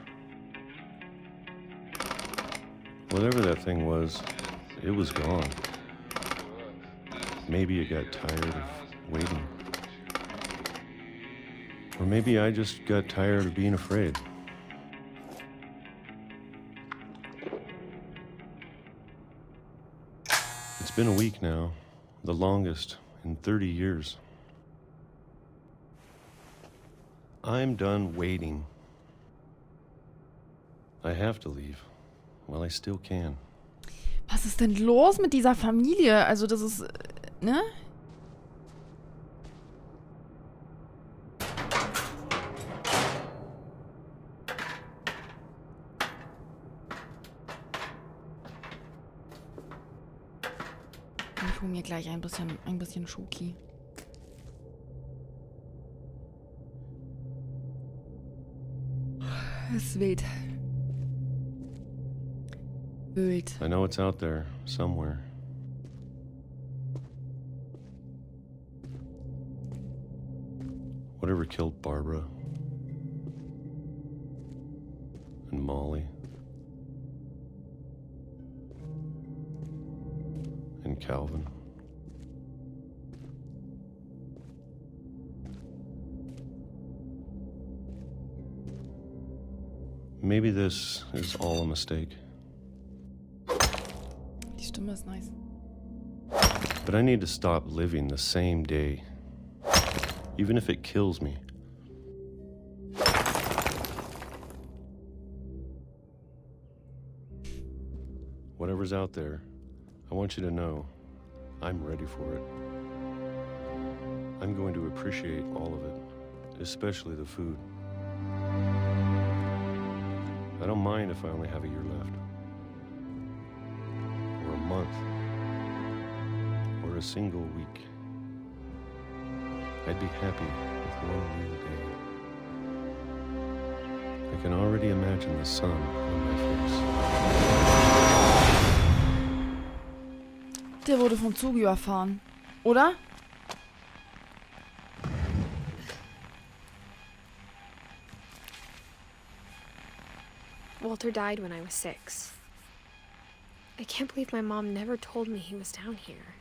Whatever that thing was, it was gone. Maybe it got tired of waiting. Or maybe I just got tired of being afraid. It's been a week now, the longest in 30 years. I'm done waiting. I have to leave. Well, I still can. Was ist denn los mit dieser Familie? Also das ist, ne? Ich hole mir gleich ein bisschen Schoki. Das ist wild. Wild. I know it's out there somewhere. Whatever killed Barbara and Molly and Calvin. Maybe this is all a mistake. Die Stimme ist nice. But I need to stop living the same day, even if it kills me. Whatever's out there, I want you to know I'm ready for it. I'm going to appreciate all of it, especially the food. I don't mind if I only have a year left, or a month, or a single week. I'd be happy with one new day. I can already imagine the sun on my face. Der wurde vom Zug überfahren. Oder? Walter died when I was 6. I can't believe my mom never told me he was down here.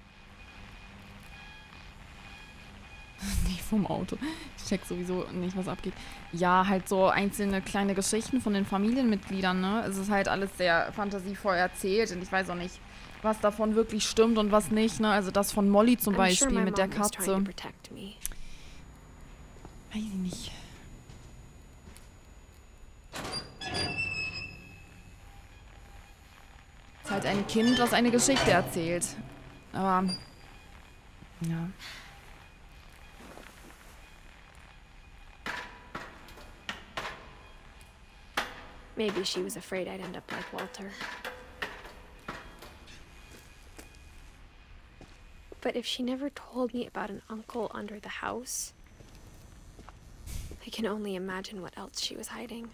Nicht vom Auto. Ich check sowieso nicht, was abgeht. Ja, halt so einzelne kleine Geschichten von den Familienmitgliedern, ne? Es ist halt alles sehr fantasievoll erzählt und ich weiß auch nicht, was davon wirklich stimmt und was nicht, ne? Also das von Molly zum Beispiel mit der Katze. Weiß ich nicht. Ist halt ein Kind, was eine Geschichte erzählt. Aber, ja. Maybe she was afraid I'd end up like Walter. But if she never told me about an uncle under the house, I can only imagine what else she was hiding.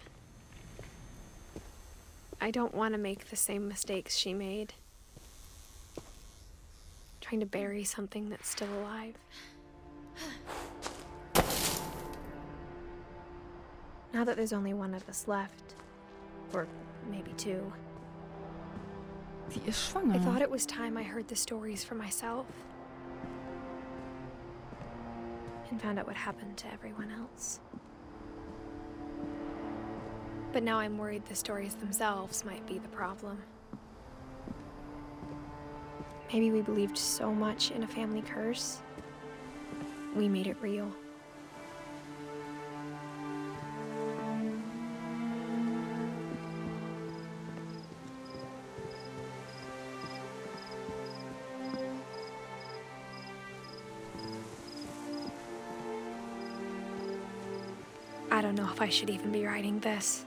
I don't want to make the same mistakes she made. Trying to bury something that's still alive. Now that there's only one of us left, or maybe 2, Sie ist schwanger. I thought it was time I heard the stories for myself. And found out what happened to everyone else. But now I'm worried the stories themselves might be the problem. Maybe we believed so much in a family curse, we made it real. I don't know if I should even be writing this.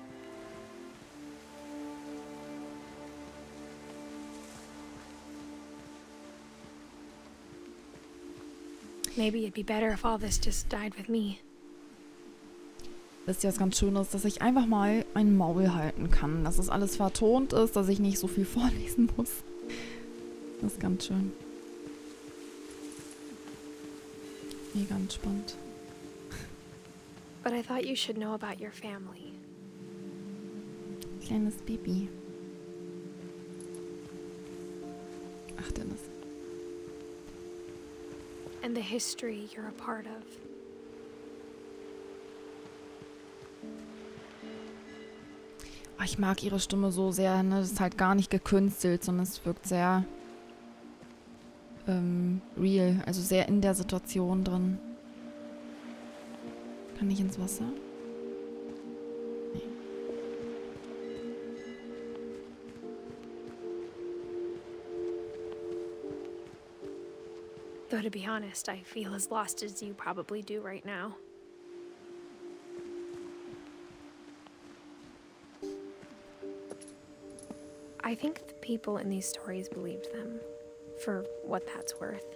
Maybe it'd be better if all this just died with me. Wisst ihr, was ganz schön ist, dass ich einfach mal mein Maul halten kann. Dass das alles vertont ist, dass ich nicht so viel vorlesen muss. Das ist ganz schön. Mega entspannt. But I thought you should know about your family. Kleines Baby. Ach, Dennis. And the history you're a part of. Ich mag ihre Stimme so sehr, ne? Das ist halt gar nicht gekünstelt, sondern es wirkt sehr real, also sehr in der Situation drin. Kann ich ins Wasser? Nee. Though to be honest, I feel as lost as you probably do right now. I think the people in these stories believed them, for what that's worth.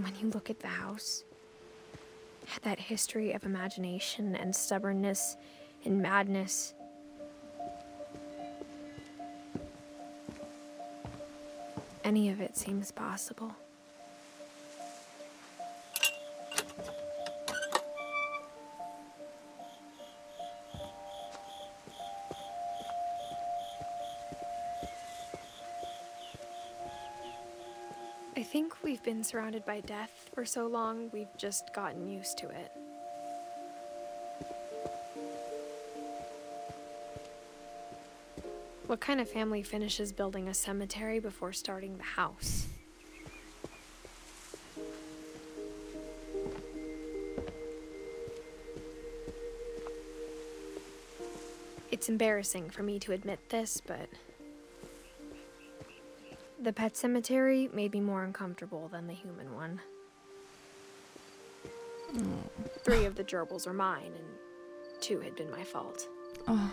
when you look at the house, it had that history of imagination and stubbornness and madness. Any of it seems possible. I think we've been surrounded by death for so long, we've just gotten used to it. What kind of family finishes building a cemetery before starting the house? It's embarrassing for me to admit this, but the pet cemetery made me more uncomfortable than the human one. 3 of the gerbils were mine, and 2 had been my fault. Oh.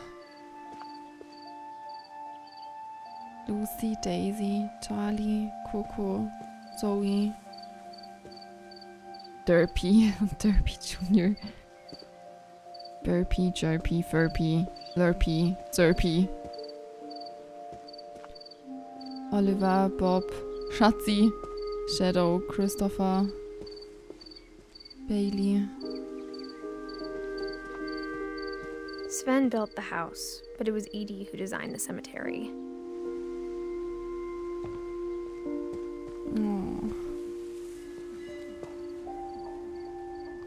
Lucy, Daisy, Charlie, Coco, Zoe, Derpy, Derpy Jr., Burpy, Jerpy, Furpy, Lurpy, Zerpy, Oliver, Bob, Schatzi, Shadow, Christopher, Bailey. Sven built the house, but it was Edie who designed the cemetery. Oh.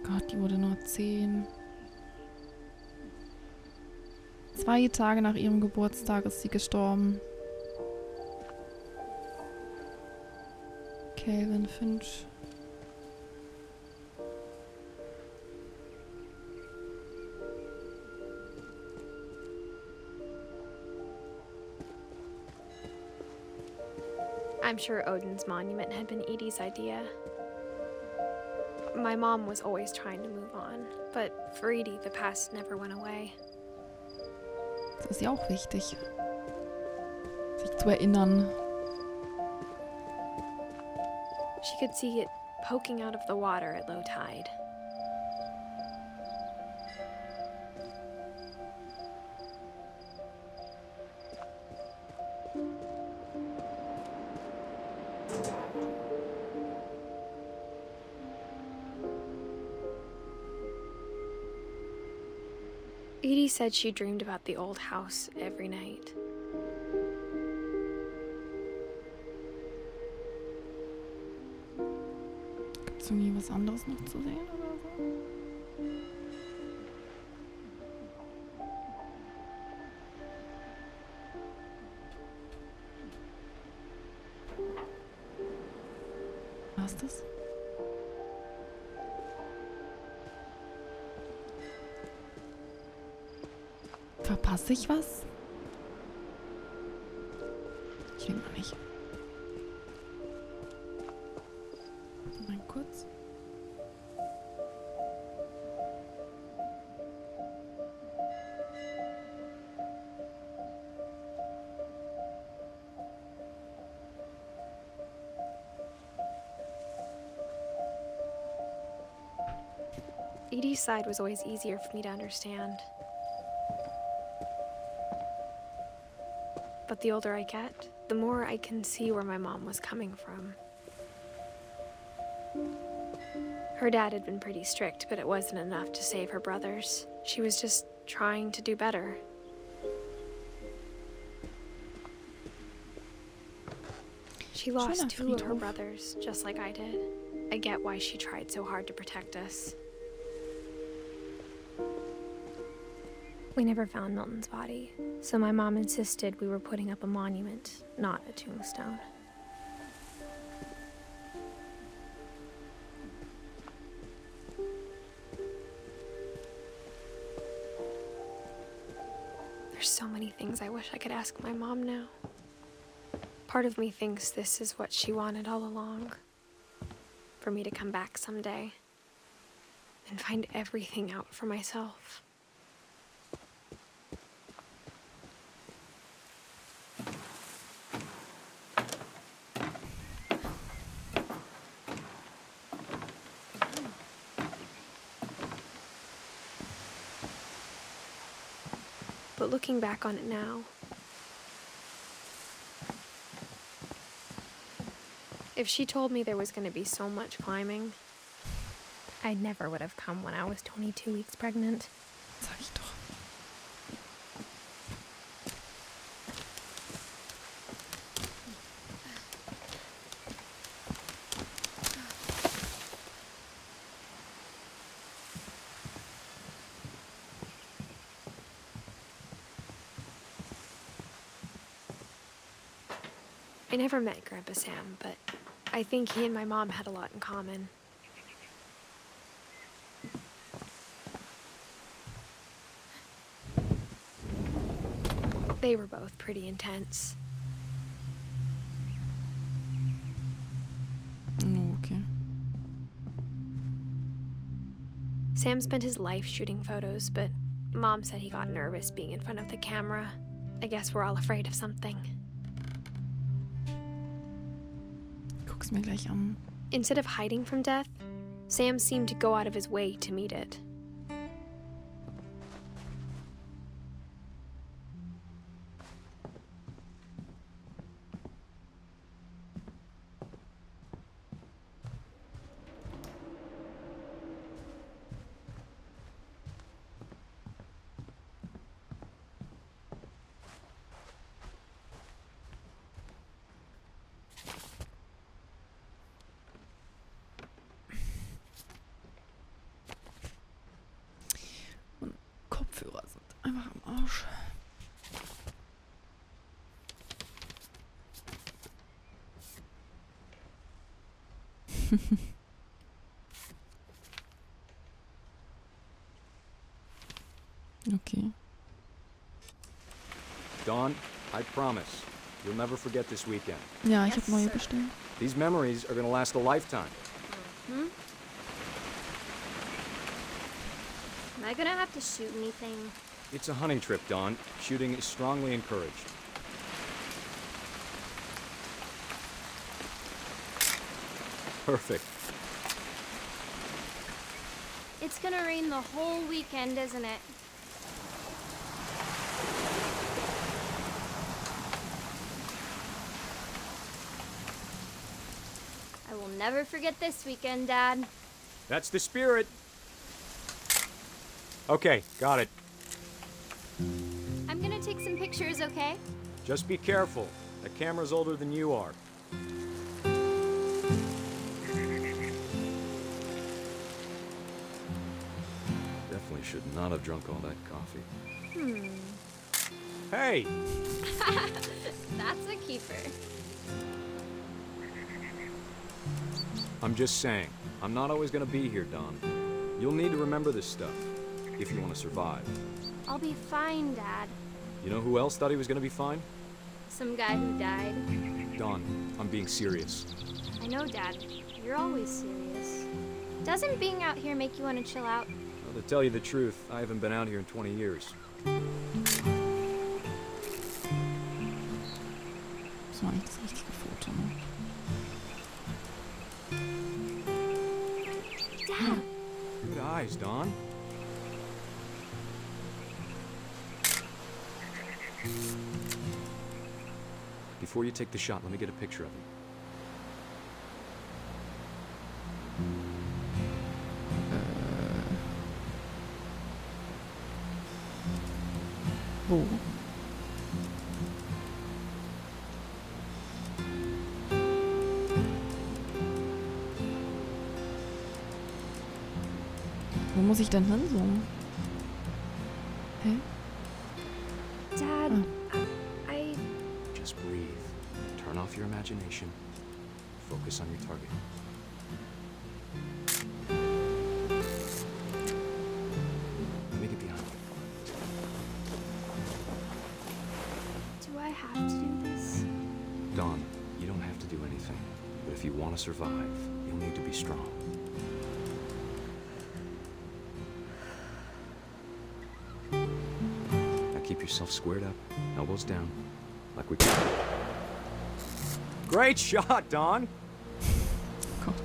Gott, die wurde nur 10. 2 Tage nach ihrem Geburtstag ist sie gestorben. Calvin Finch. I'm sure Odin's monument had been Edie's idea. My mom was always trying to move on, but for Edie, the past never went away. Das ist ja auch wichtig, sich zu erinnern. She could see it poking out of the water at low tide. Edie said she dreamed about the old house every night. Gibt's irgendwie was anderes noch zu sehen oder so? Was das? Verpasse ich was? Ich denke mal nicht. Mal kurz. Edie's side was always easier for me to understand. But the older I get, the more I can see where my mom was coming from. Her dad had been pretty strict, but it wasn't enough to save her brothers. She was just trying to do better. She lost 2 of her brothers, just like I did. I get why she tried so hard to protect us. We never found Milton's body, so my mom insisted we were putting up a monument, not a tombstone. There's so many things I wish I could ask my mom now. Part of me thinks this is what she wanted all along. For me to come back someday and find everything out for myself. but looking back on it now, if she told me there was going to be so much climbing, I never would have come when I was 22 weeks pregnant. Sag ich doch. I never met Grandpa Sam, but I think he and my mom had a lot in common. They were both pretty intense. Okay. Sam spent his life shooting photos, but Mom said he got nervous being in front of the camera. I guess we're all afraid of something. Guck's mir gleich an. Instead of hiding from death, Sam seemed to go out of his way to meet it. Kopfhörer sind einfach am Arsch. Okay. Dawn, I promise, you'll never forget this weekend. Ja, ich habe neue bestellt. These memories are gonna last a lifetime. Am I gonna have to shoot anything? It's a hunting trip, Dawn. Shooting is strongly encouraged. Perfect. It's gonna rain the whole weekend, isn't it? I will never forget this weekend, Dad. That's the spirit. Okay, got it. I'm gonna take some pictures, okay? Just be careful. The camera's older than you are. Definitely should not have drunk all that coffee. Hey! That's a keeper. I'm just saying, I'm not always gonna be here, Dawn. You'll need to remember this stuff, if you want to survive. I'll be fine, Dad. You know who else thought he was gonna be fine? Some guy who died. Dawn, I'm being serious. I know, Dad. You're always serious. Doesn't being out here make you want to chill out? Well, to tell you the truth, I haven't been out here in 20 years. Das war nicht das richtige Foto, ne? Dad! Good eyes, Dawn. Before you take the shot, let me get a picture of him. Wo? Wo muss ich denn hinzoomen? Hä? Dad, Ah. I... Just breathe. Turn off your imagination. Focus on your target. Let me get behind you. Do I have to do this? Dawn, you don't have to do anything. But if you want to survive, you'll need to be strong. Now keep yourself squared up, elbows down, like we can. Great shot, Dawn! Gott.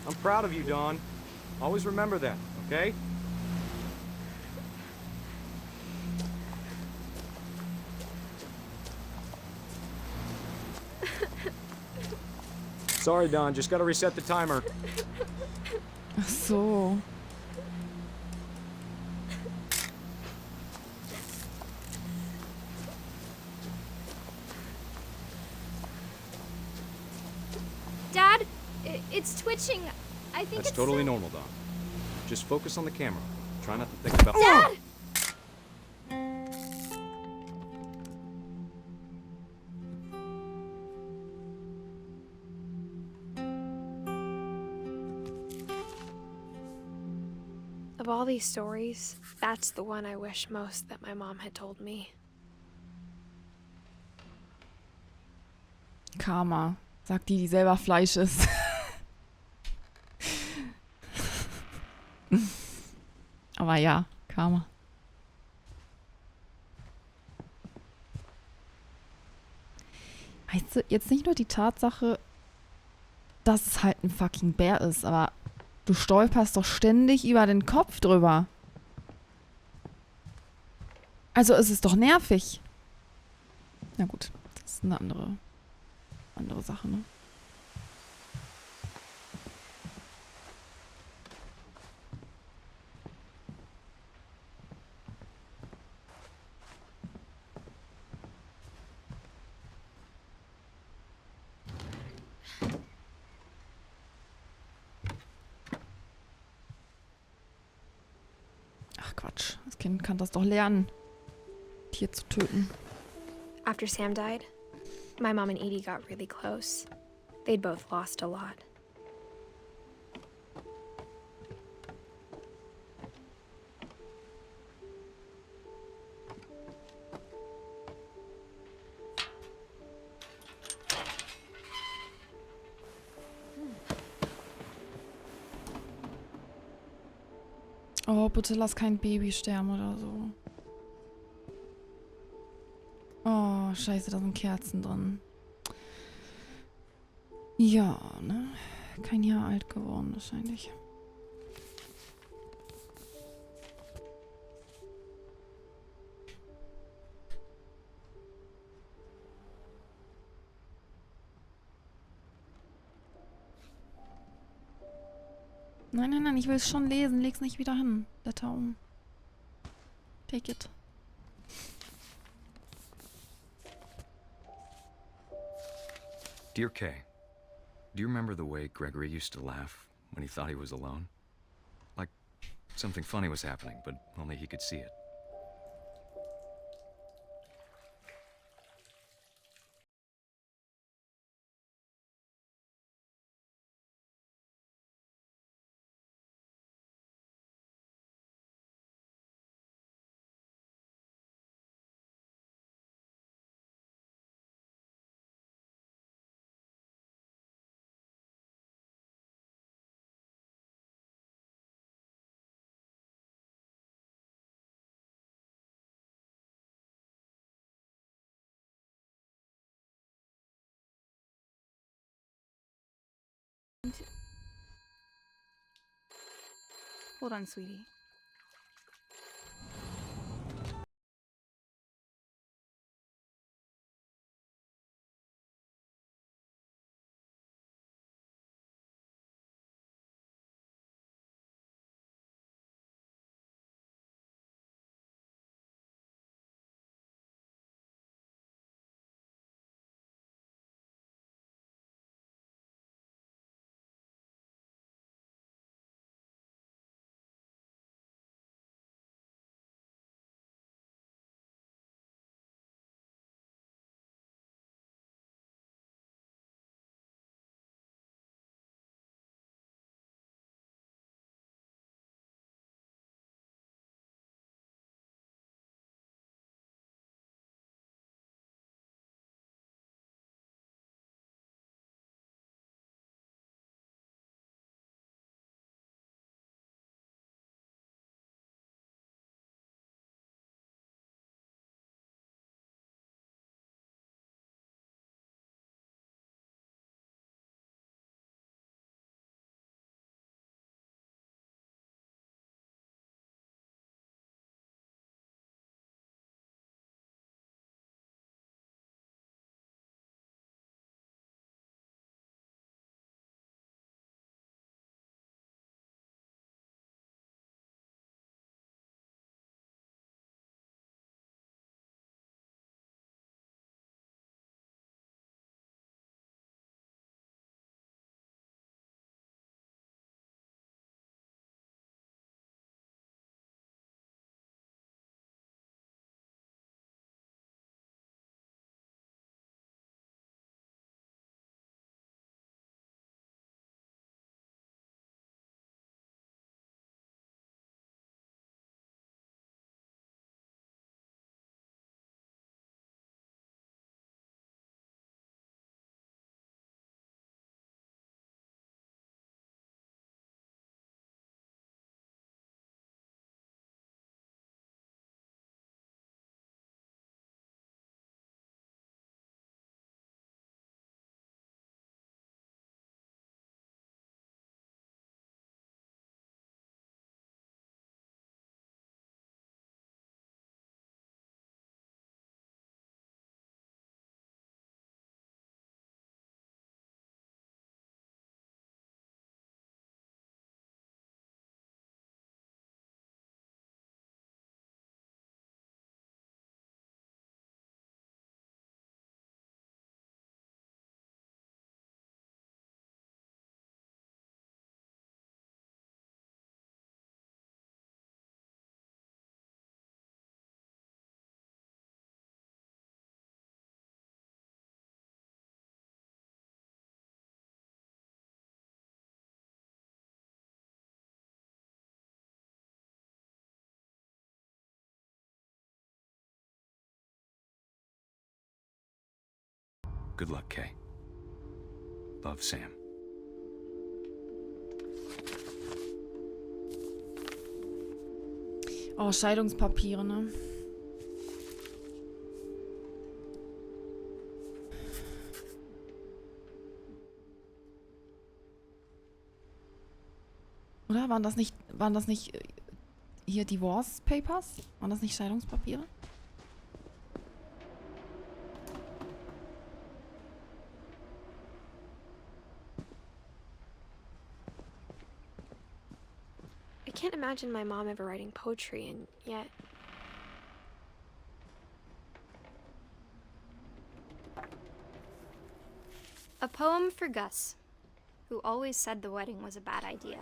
I'm proud of you, Dawn. Always remember that, okay? Sorry, Dawn, just gotta reset the timer. Ach so. Dad, it's twitching. I think That's it's totally normal, Dawn. Just focus on the camera. Try not to think about— Dad! Of all these stories, that's the one I wish most that my mom had told me. Karma, sagt die, die selber Fleisch isst. Aber ja, Karma. Weißt du, jetzt nicht nur die Tatsache, dass es halt ein fucking Bär ist, aber du stolperst doch ständig über den Kopf drüber. Also es ist doch nervig. Na gut, das ist eine andere Sache, ne? Ach Quatsch, das Kind kann das doch lernen, Tier zu töten. After Sam died, my mom and Edie got really close. They'd both lost a lot. Oh, bitte lass kein Baby sterben oder so. Oh, scheiße, da sind Kerzen drin. Ja, ne? Kein Jahr alt geworden wahrscheinlich. Nein, nein, nein, ich will es schon lesen. Leg's nicht wieder hin. Blätter um. Take it. Dear Kay, do you remember the way Gregory used to laugh when he thought he was alone? Like something funny was happening, but only he could see it. Hold on, sweetie. Good luck, Kay. Love, Sam. Oh, Scheidungspapiere, ne? Oder? Waren das nicht hier Divorce Papers? Waren das nicht Scheidungspapiere? I can't imagine my mom ever writing poetry, and yet... A poem for Gus, who always said the wedding was a bad idea.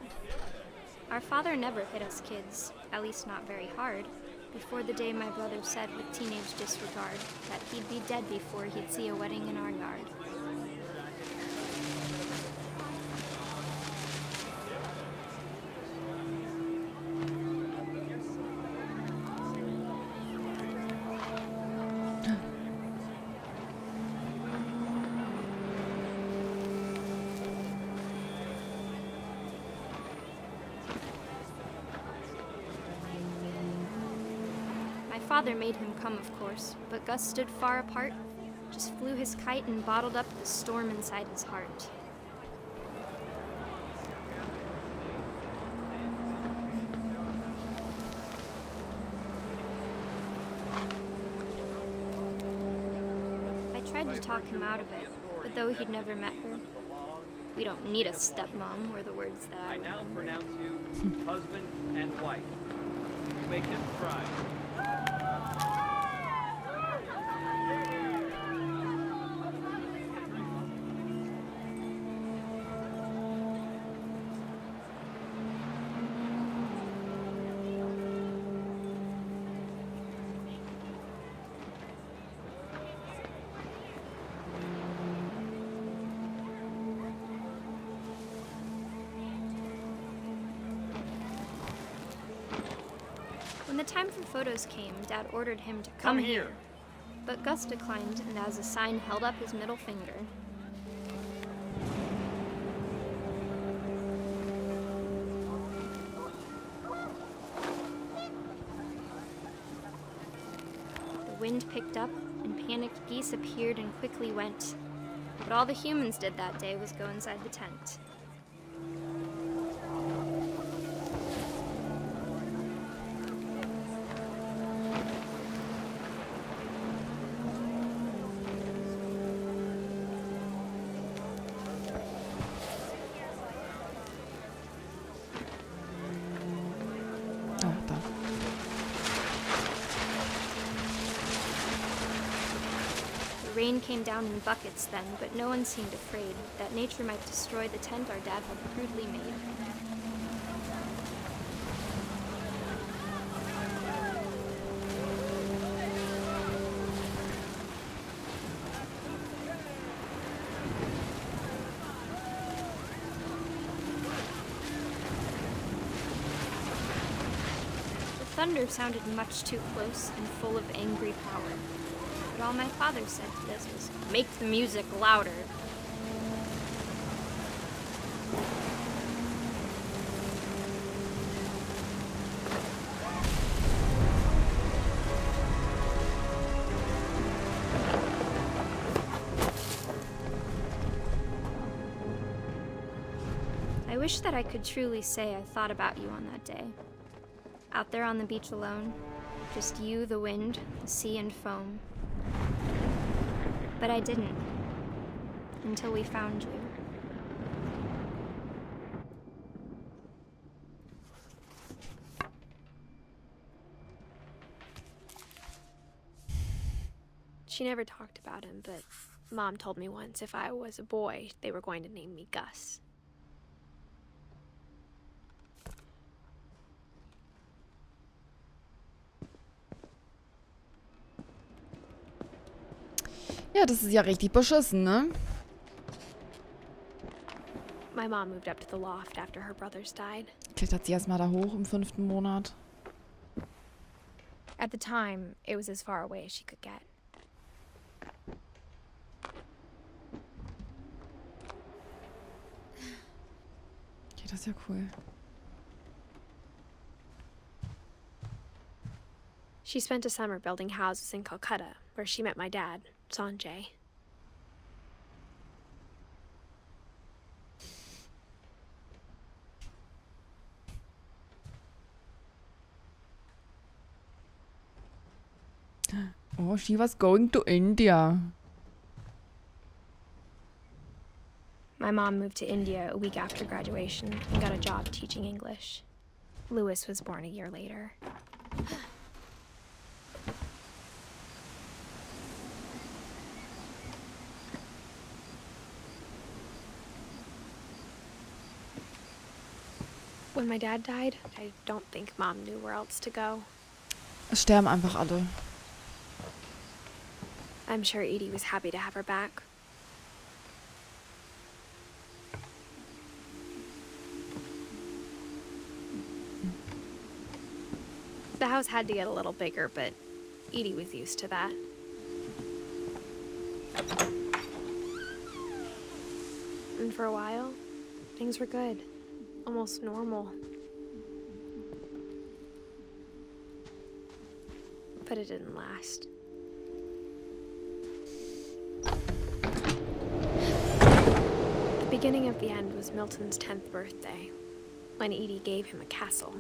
Our father never hit us kids, at least not very hard, before the day my brother said with teenage disregard that he'd be dead before he'd see a wedding in our yard. Father made him come, of course, but Gus stood far apart, just flew his kite and bottled up the storm inside his heart. I tried to talk him out of it, but though he'd never met her, we don't need a stepmom, were the words that I now remember. pronounce you husband and wife. You make him cry. When the time for photos came, Dad ordered him to come here. But Gus declined, and as a sign held up his middle finger. The wind picked up, and panicked geese appeared and quickly went. But all the humans did that day was go inside the tent. The rain came down in buckets then, but no one seemed afraid that nature might destroy the tent our dad had crudely made. The thunder sounded much too close and full of angry power. But all my father said to this was, "Make the music louder." I wish that I could truly say I thought about you on that day. Out there on the beach alone, just you, the wind, the sea, and foam. But I didn't, until we found you. She never talked about him, but Mom told me once if I was a boy, they were going to name me Gus. Ja, das ist ja richtig beschissen, ne? My mom moved up to the loft after her brothers died. Klettert sie erstmal da hoch im 5. Monat. At the time, it was as far away as she could get. das ist ja cool. She spent a summer building houses in Calcutta, where she met my dad, Sanjay. Oh, she was going to India. My mom moved to India a week after graduation and got a job teaching English. Louis was born a year later. When my dad died, I don't think Mom knew where else to go. Es sterben einfach alle. I'm sure Edie was happy to have her back. The house had to get a little bigger, but Edie was used to that. And for a while, things were good. Almost normal. But it didn't last. The beginning of the end was Milton's 10th birthday, when Edie gave him a castle.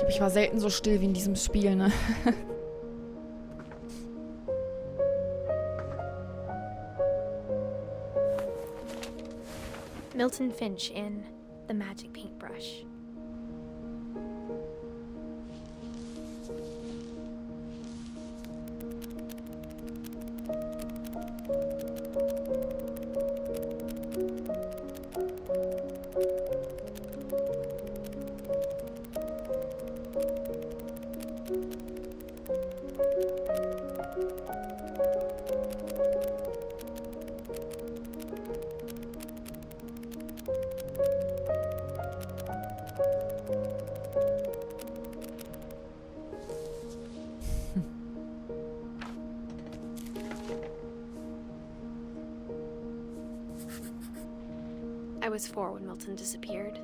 Ich war selten so still wie in diesem Spiel, ne? Milton Finch in The Magic Paintbrush. I was 4 when Milton disappeared.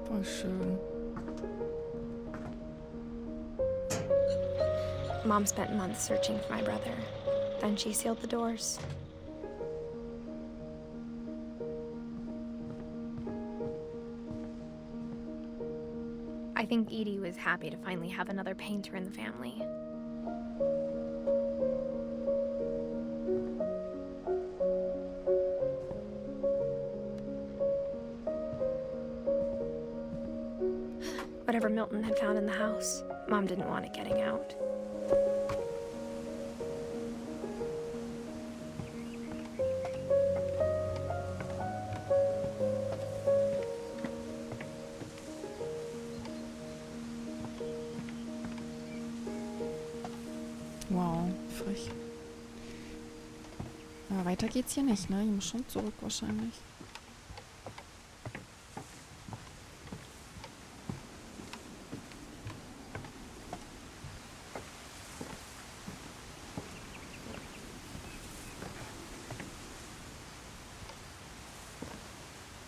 Voll schön. Mom spent months searching for my brother. Then she sealed the doors. I think Edie was happy to finally have another painter in the family. Whatever Milton had found in the house, Mom didn't want it getting out. Wow, frech. Aber weiter geht's hier nicht, ne? Ich muss schon zurück wahrscheinlich.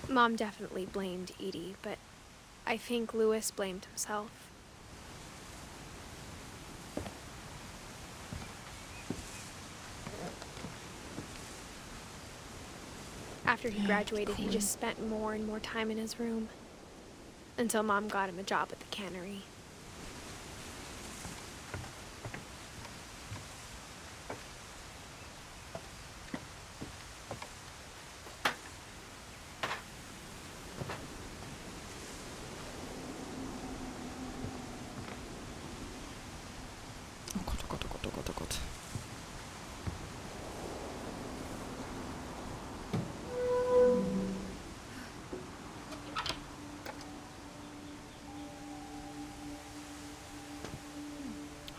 Mom definitely blamed Edie, but I think Louis blamed himself. After he graduated, he just spent more and more time in his room. Until Mom got him a job at the cannery.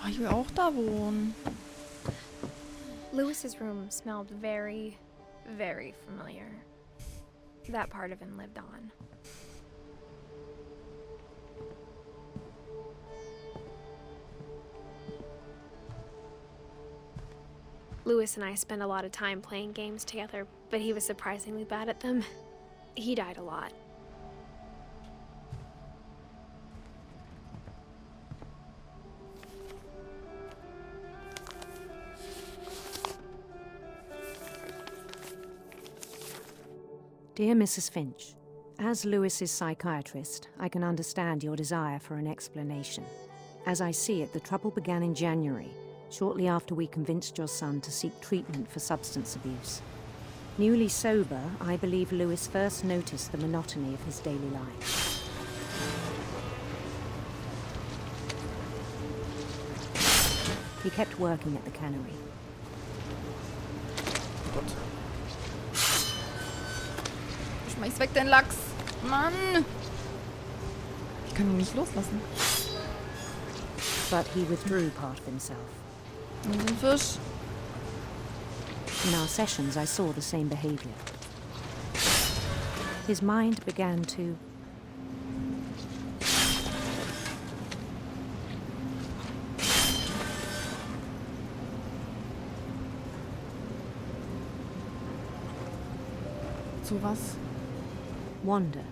Oh, ich will auch da wohnen. Lewis's room smelled very, very familiar. That part of him lived on. Lewis and I spent a lot of time playing games together, but he was surprisingly bad at them. He died a lot. Dear Mrs. Finch, as Lewis's psychiatrist, I can understand your desire for an explanation. As I see it, the trouble began in January, shortly after we convinced your son to seek treatment for substance abuse. Newly sober, I believe Lewis first noticed the monotony of his daily life. He kept working at the cannery. Schmeiß weg den Lachs. Mann. Ich kann ihn nicht loslassen. But he withdrew part of himself. Und den Fisch. In our sessions, I saw the same behavior. His mind began to Zu was? wander.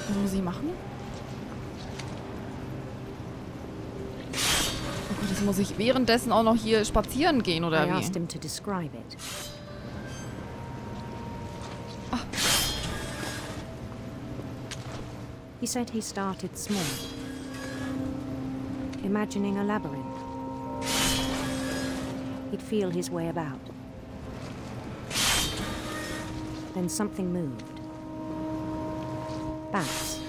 Was muss ich machen? Oh Gott, jetzt muss ich währenddessen auch noch hier spazieren gehen, oder I wie? asked him to describe it. Ah. He said he started small, imagining a labyrinth. He'd feel his way about. Then something moved. Bats.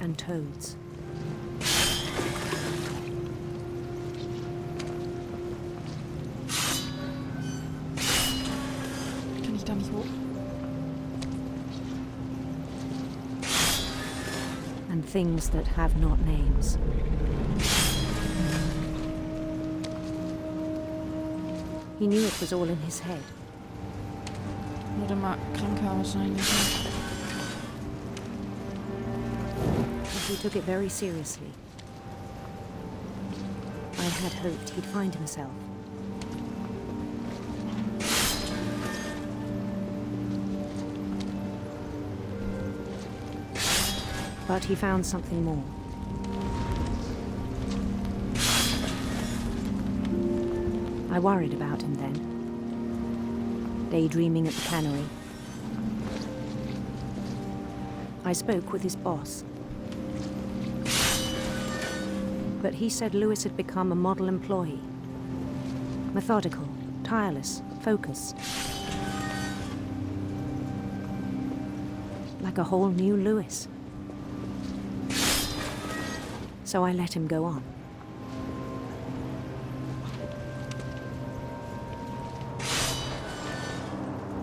And toads. Kann ich da nicht hoch? And things that have not names. He knew it was all in his head. Wurde mal kranker wahrscheinlich. But he took it very seriously. I had hoped he'd find himself. But he found something more. I worried about him then, daydreaming at the cannery. I spoke with his boss. But he said Lewis had become a model employee. Methodical, tireless, focused. Like a whole new Lewis. So I let him go on.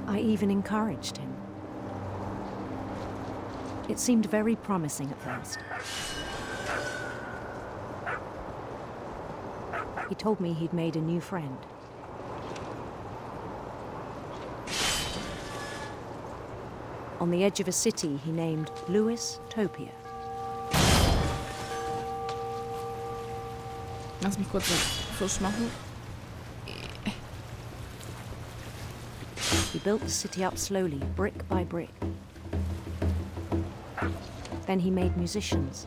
I even encouraged him. It seemed very promising at first. He told me he'd made a new friend. On the edge of a city he named Lewis Topia. Lass mich kurz den Fisch machen. He built the city up slowly, brick by brick. Then he made musicians.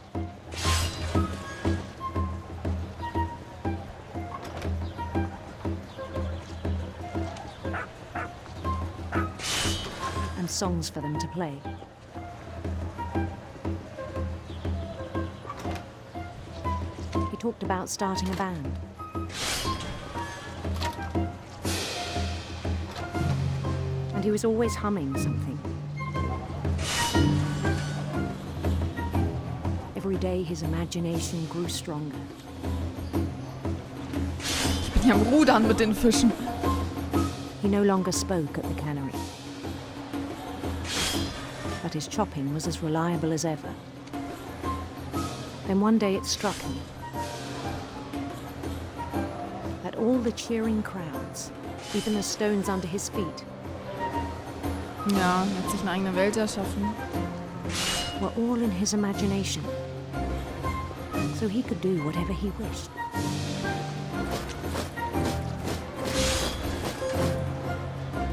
And songs for them to play. He talked about starting a band. And he was always humming something. Every day his imagination grew stronger. Ich bin hier am Rudern mit den Fischen. He no longer spoke at the cannery. But but his chopping was as reliable as ever. Then one day it struck him that all the cheering crowds, even the stones under his feet, Ja, er hat sich eine eigene Welt erschaffen. were all in his imagination, so he could do whatever he wished.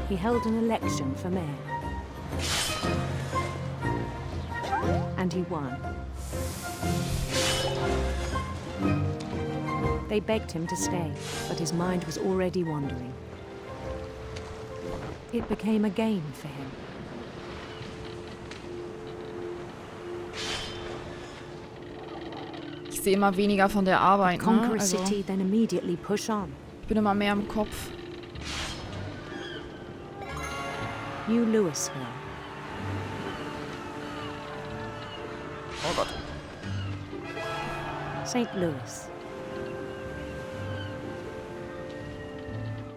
He held an election for mayor, and he won. They begged him to stay, but his mind was already wandering. It became a game for him. Ich sehe immer weniger von der Arbeit, ne? Conquer a Also, city, then immediately push on. ich bin immer mehr im Kopf. New Louisville. Oh Gott. St. Louis.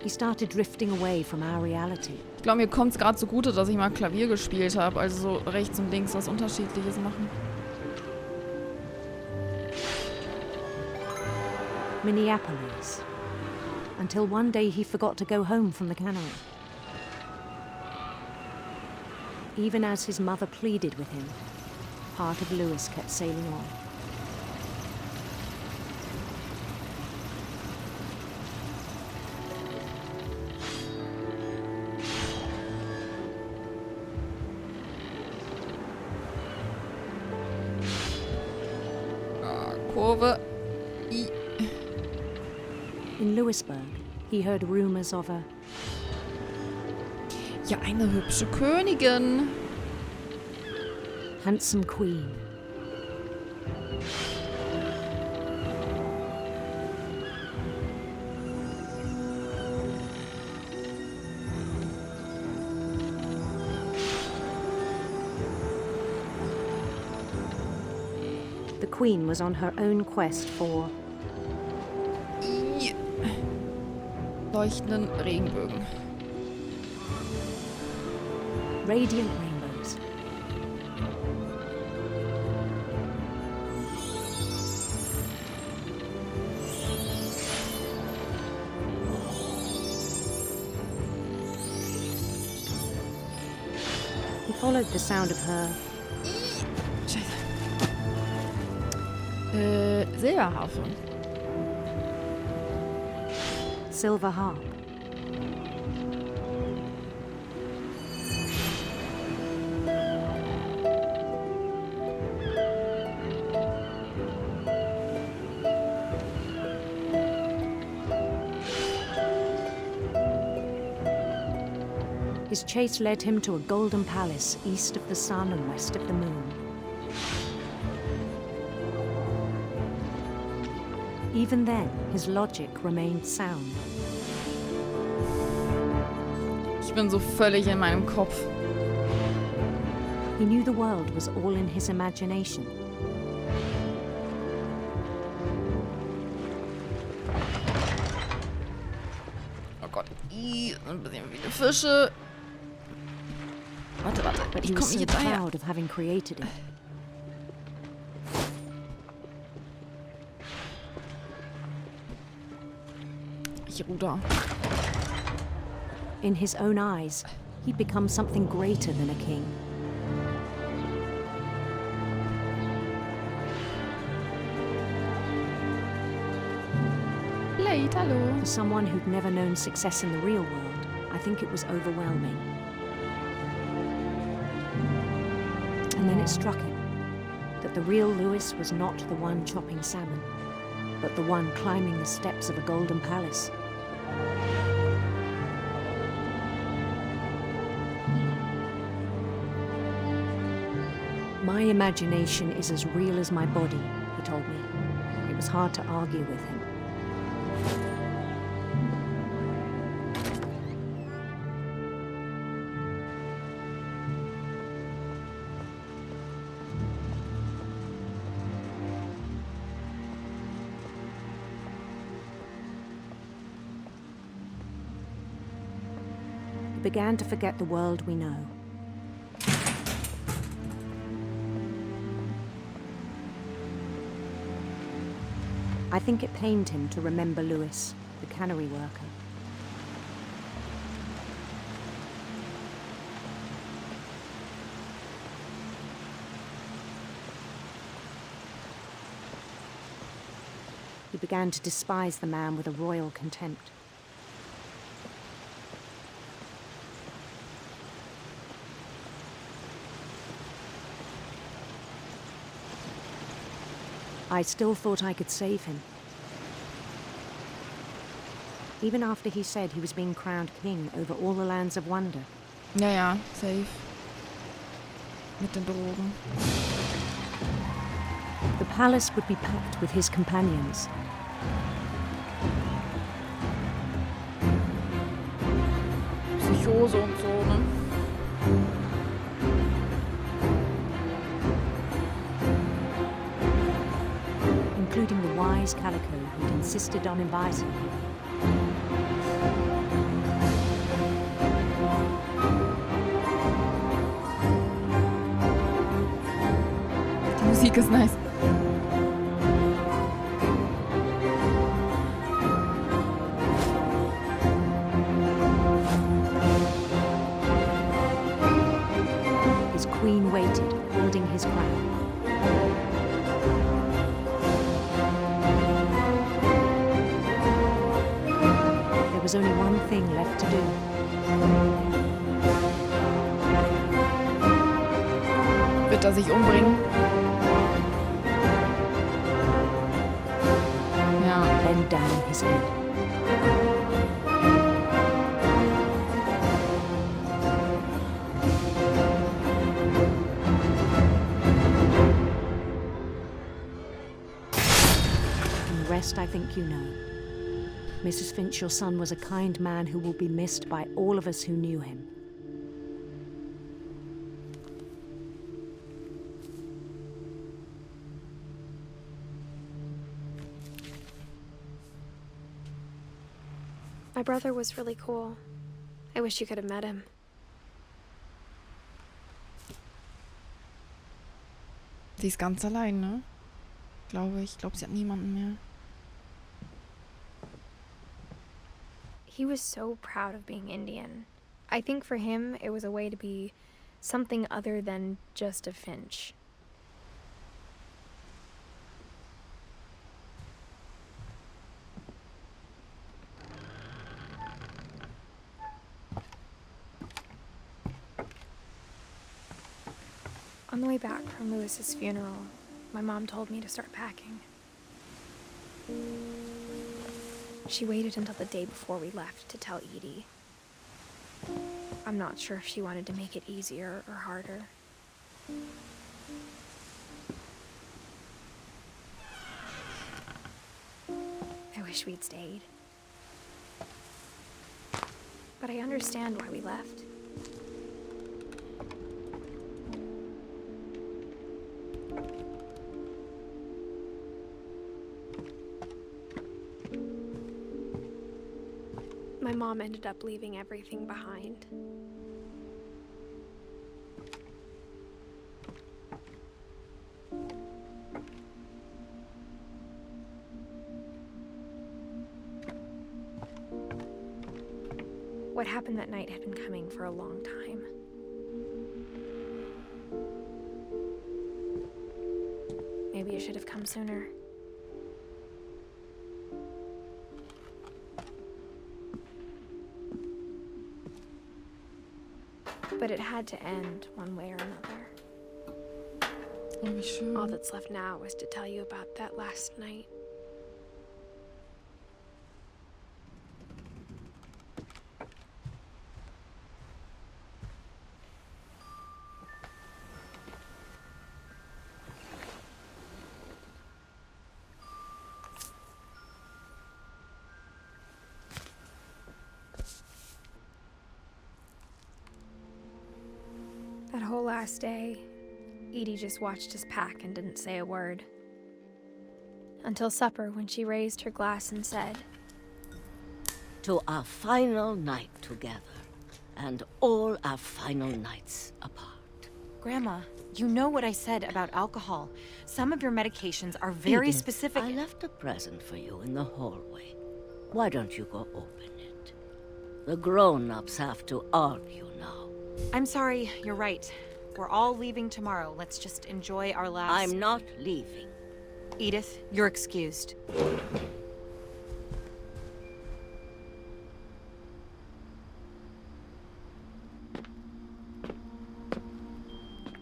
He started drifting away from our reality. Ich glaube, mir kommt es gerade zugute, dass ich mal Klavier gespielt habe. Also so rechts und links was Unterschiedliches machen. Minneapolis. Until one day he forgot to go home from the cannery. Even as his mother pleaded with him, part of Louis kept sailing on. Kurve. I. In Louisburg, he heard rumors of a Ja, eine hübsche Königin. handsome queen. The queen was on her own quest for I. Leuchtenden Regenbögen. radiant rainbows. He followed the sound of her Scheiße. Silberharfe. silver harp. His chase led him to a golden palace east of the sun and west of the moon. Even then, his logic remained sound. Ich bin so völlig in meinem Kopf. He knew the world was all in his imagination. Oh Gott. I. Ein bisschen viele Fische. Warte. But Ich he komme was so nicht hinterher. proud of having created it. Ich ruder. In his own eyes, he'd become something greater than a king. Late, hallo. For someone who'd never known success in the real world, I think it was overwhelming. And then it struck him that the real Louis was not the one chopping salmon, but the one climbing the steps of a golden palace. My imagination is as real as my body, he told me. It was hard to argue with him. He began to forget the world we know. I think it pained him to remember Lewis, the cannery worker. He began to despise the man with a royal contempt. I still thought I could save him. Even after he said he was being crowned king over all the lands of wonder. Ja, ja, safe. Mit den Drogen. The palace would be packed with his companions. Psychose und so, ne? Including the wise Calico who'd insisted on inviting him. Die Musik ist nice. His queen waited, holding his crown. There was only one thing left to do. Wird er sich umbringen? Ja. Bend down his head. And the rest I think you know. Mrs. Finch, your son was a kind man who will be missed by all of us who knew him. My brother was really cool. I wish you could have met him. Sie ist ganz allein, ne? Glaube ich. Ich glaube, sie hat niemanden mehr. He was so proud of being Indian. I think for him, it was a way to be something other than just a Finch. On the way back from Lewis's funeral, my mom told me to start packing. She waited until the day before we left to tell Edie. I'm not sure if she wanted to make it easier or harder. I wish we'd stayed. But I understand why we left. My mom ended up leaving everything behind. What happened that night had been coming for a long time. Maybe it should have come sooner. But it had to end one way or another. Oh, wie schön. All that's left now is to tell you about that last night. That whole last day, Edie just watched us pack and didn't say a word. Until supper, when she raised her glass and said, "To our final night together, and all our final nights apart." Grandma, You know what I said about alcohol. Some of your medications are very Edith, specific. I left a present for you in the hallway. Why don't you go open it? The grown-ups have to argue now. I'm sorry, you're right. We're all leaving tomorrow. Let's just enjoy our last... I'm not leaving. Edith, you're excused.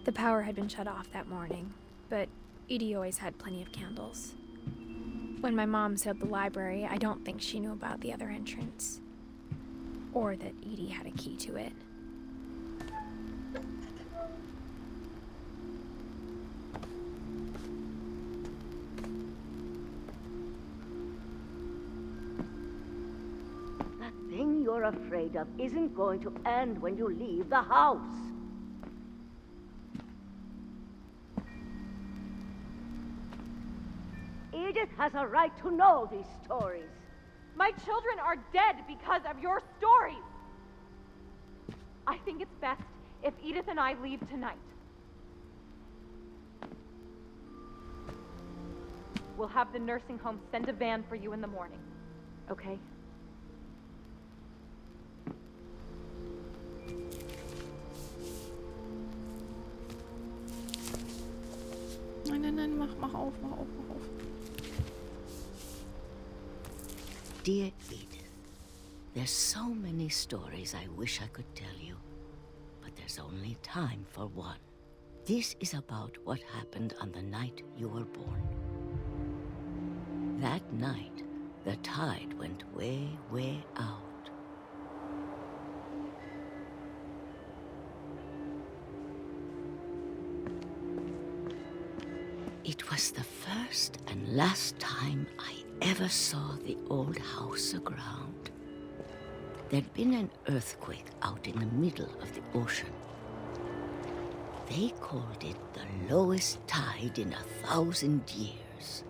The power had been shut off that morning, but Edie always had plenty of candles. When my mom sealed the library, I don't think she knew about the other entrance. Or that Edie had a key to it. That thing you're afraid of isn't going to end when you leave the house. Edith has a right to know these stories. My children are dead because of your stories. I think it's best if Edith and I leave tonight. We'll have the nursing home send a van for you in the morning, okay? Nein, mach auf. Dear Edith, there's so many stories I wish I could tell you, but there's only time for one. This is about what happened on the night you were born. That night, the tide went way, way out. It was the first and last time I ever saw the old house aground. There'd been an earthquake out in the middle of the ocean. They called it the lowest tide in 1,000 years.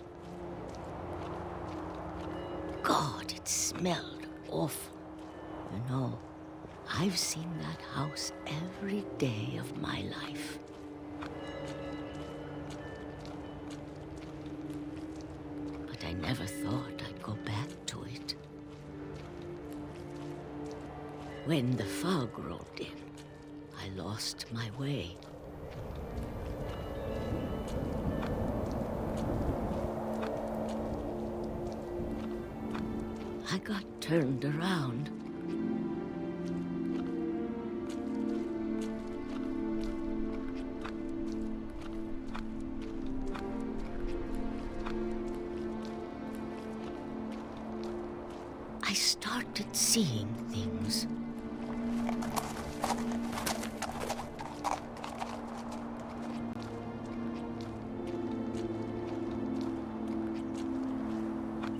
God, it smelled awful. You know, I've seen that house every day of my life. But I never thought I'd go back to it. When the fog rolled in, I lost my way. I got turned around. I started seeing things.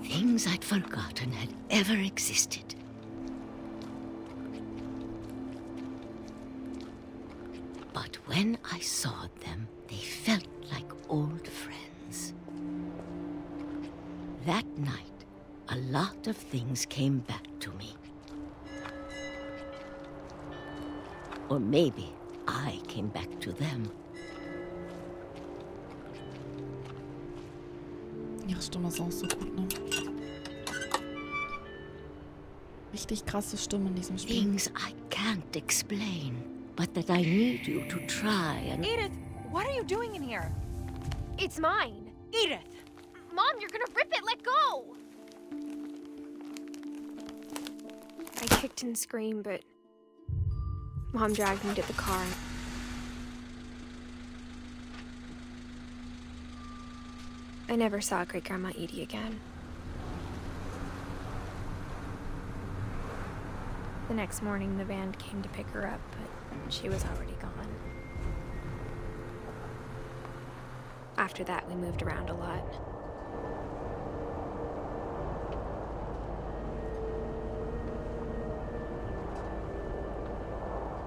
Things I'd forgotten had ever existed. But when I saw them, they felt like old friends. That night, a lot of things came back to me. Or maybe I came back to them. Ihre Stimme ist auch so gut, ne? Richtig krasse Stimme in diesem Spiel. Things I can't explain, but that I need you to try and... Edith, what are you doing in here? It's mine. Edith! Mom, you're gonna rip it! Let go! I kicked and screamed, but Mom dragged me to the car. I never saw Great-Grandma Edie again. The next morning, the van came to pick her up, but she was already gone. After that, we moved around a lot.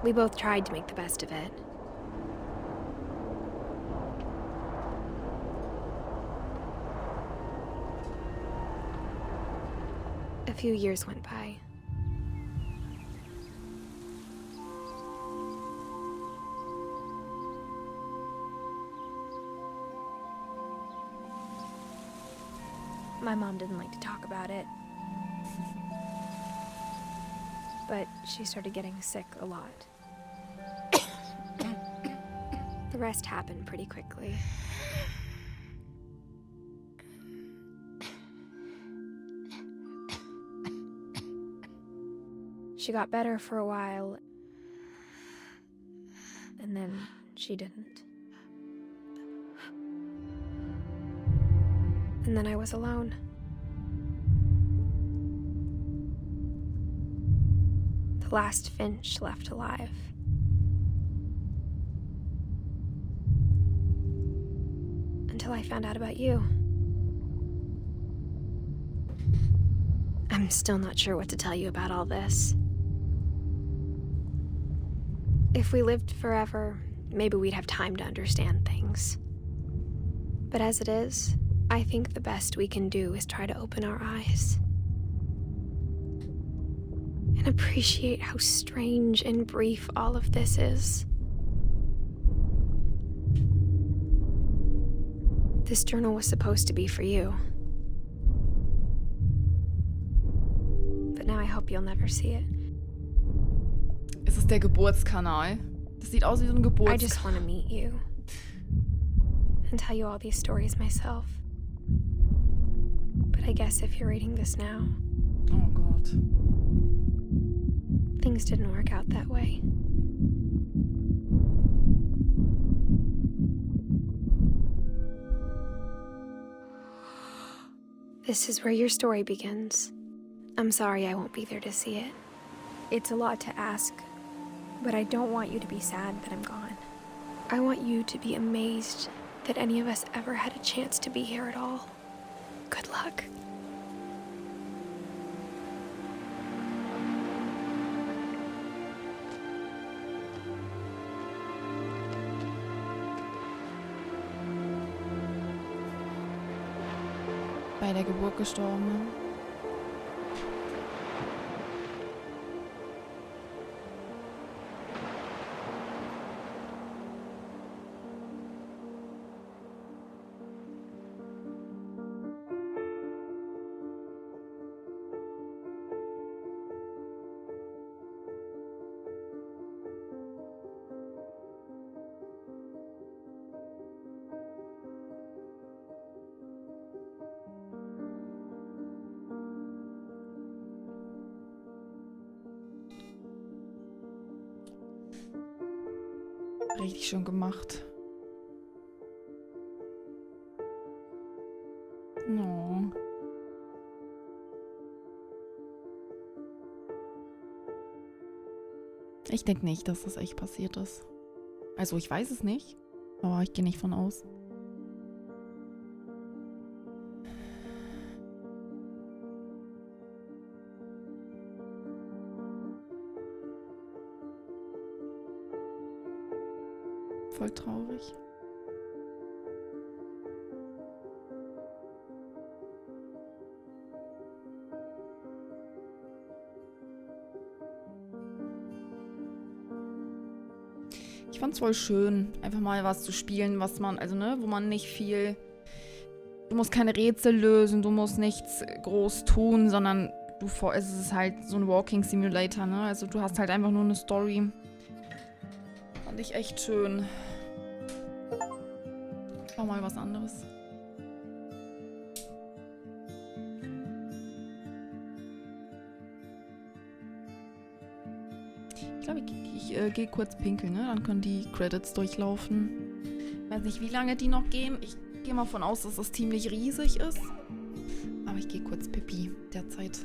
We both tried to make the best of it. A few years went by. My mom didn't like to talk about it. But she started getting sick a lot. The rest happened pretty quickly. She got better for a while, and then she didn't. And then I was alone. The last Finch left alive. Until I found out about you. I'm still not sure what to tell you about all this. If we lived forever, maybe we'd have time to understand things. But as it is, I think the best we can do is try to open our eyes. And appreciate how strange and brief all of this is. This journal was supposed to be for you. But now I hope you'll never see it. Es ist der Geburtskanal. Das sieht aus wie so ein Geburtskanal. I just want to meet you. And tell you all these stories myself. But I guess if you're reading this now... Oh Gott. Things didn't work out that way. This is where your story begins. I'm sorry I won't be there to see it. It's a lot to ask, but I don't want you to be sad that I'm gone. I want you to be amazed that any of us ever had a chance to be here at all. Good luck. Bei der Geburt gestorben. Ne? Richtig schön gemacht. No. Ich denke nicht, dass das echt passiert ist. Also ich weiß es nicht, aber ich gehe nicht von aus. Voll traurig. Ich fand's voll schön, einfach mal was zu spielen, was man, also ne, wo man nicht viel, du musst keine Rätsel lösen, du musst nichts groß tun, sondern es ist halt so ein Walking Simulator, ne, also du hast halt einfach nur eine Story. Fand ich echt schön. Auch mal was anderes. Ich glaube, ich gehe kurz pinkeln, ne? Dann können die Credits durchlaufen. Ich weiß nicht, wie lange die noch gehen. Ich gehe mal von aus, dass das ziemlich riesig ist. Aber ich gehe kurz pipi derzeit.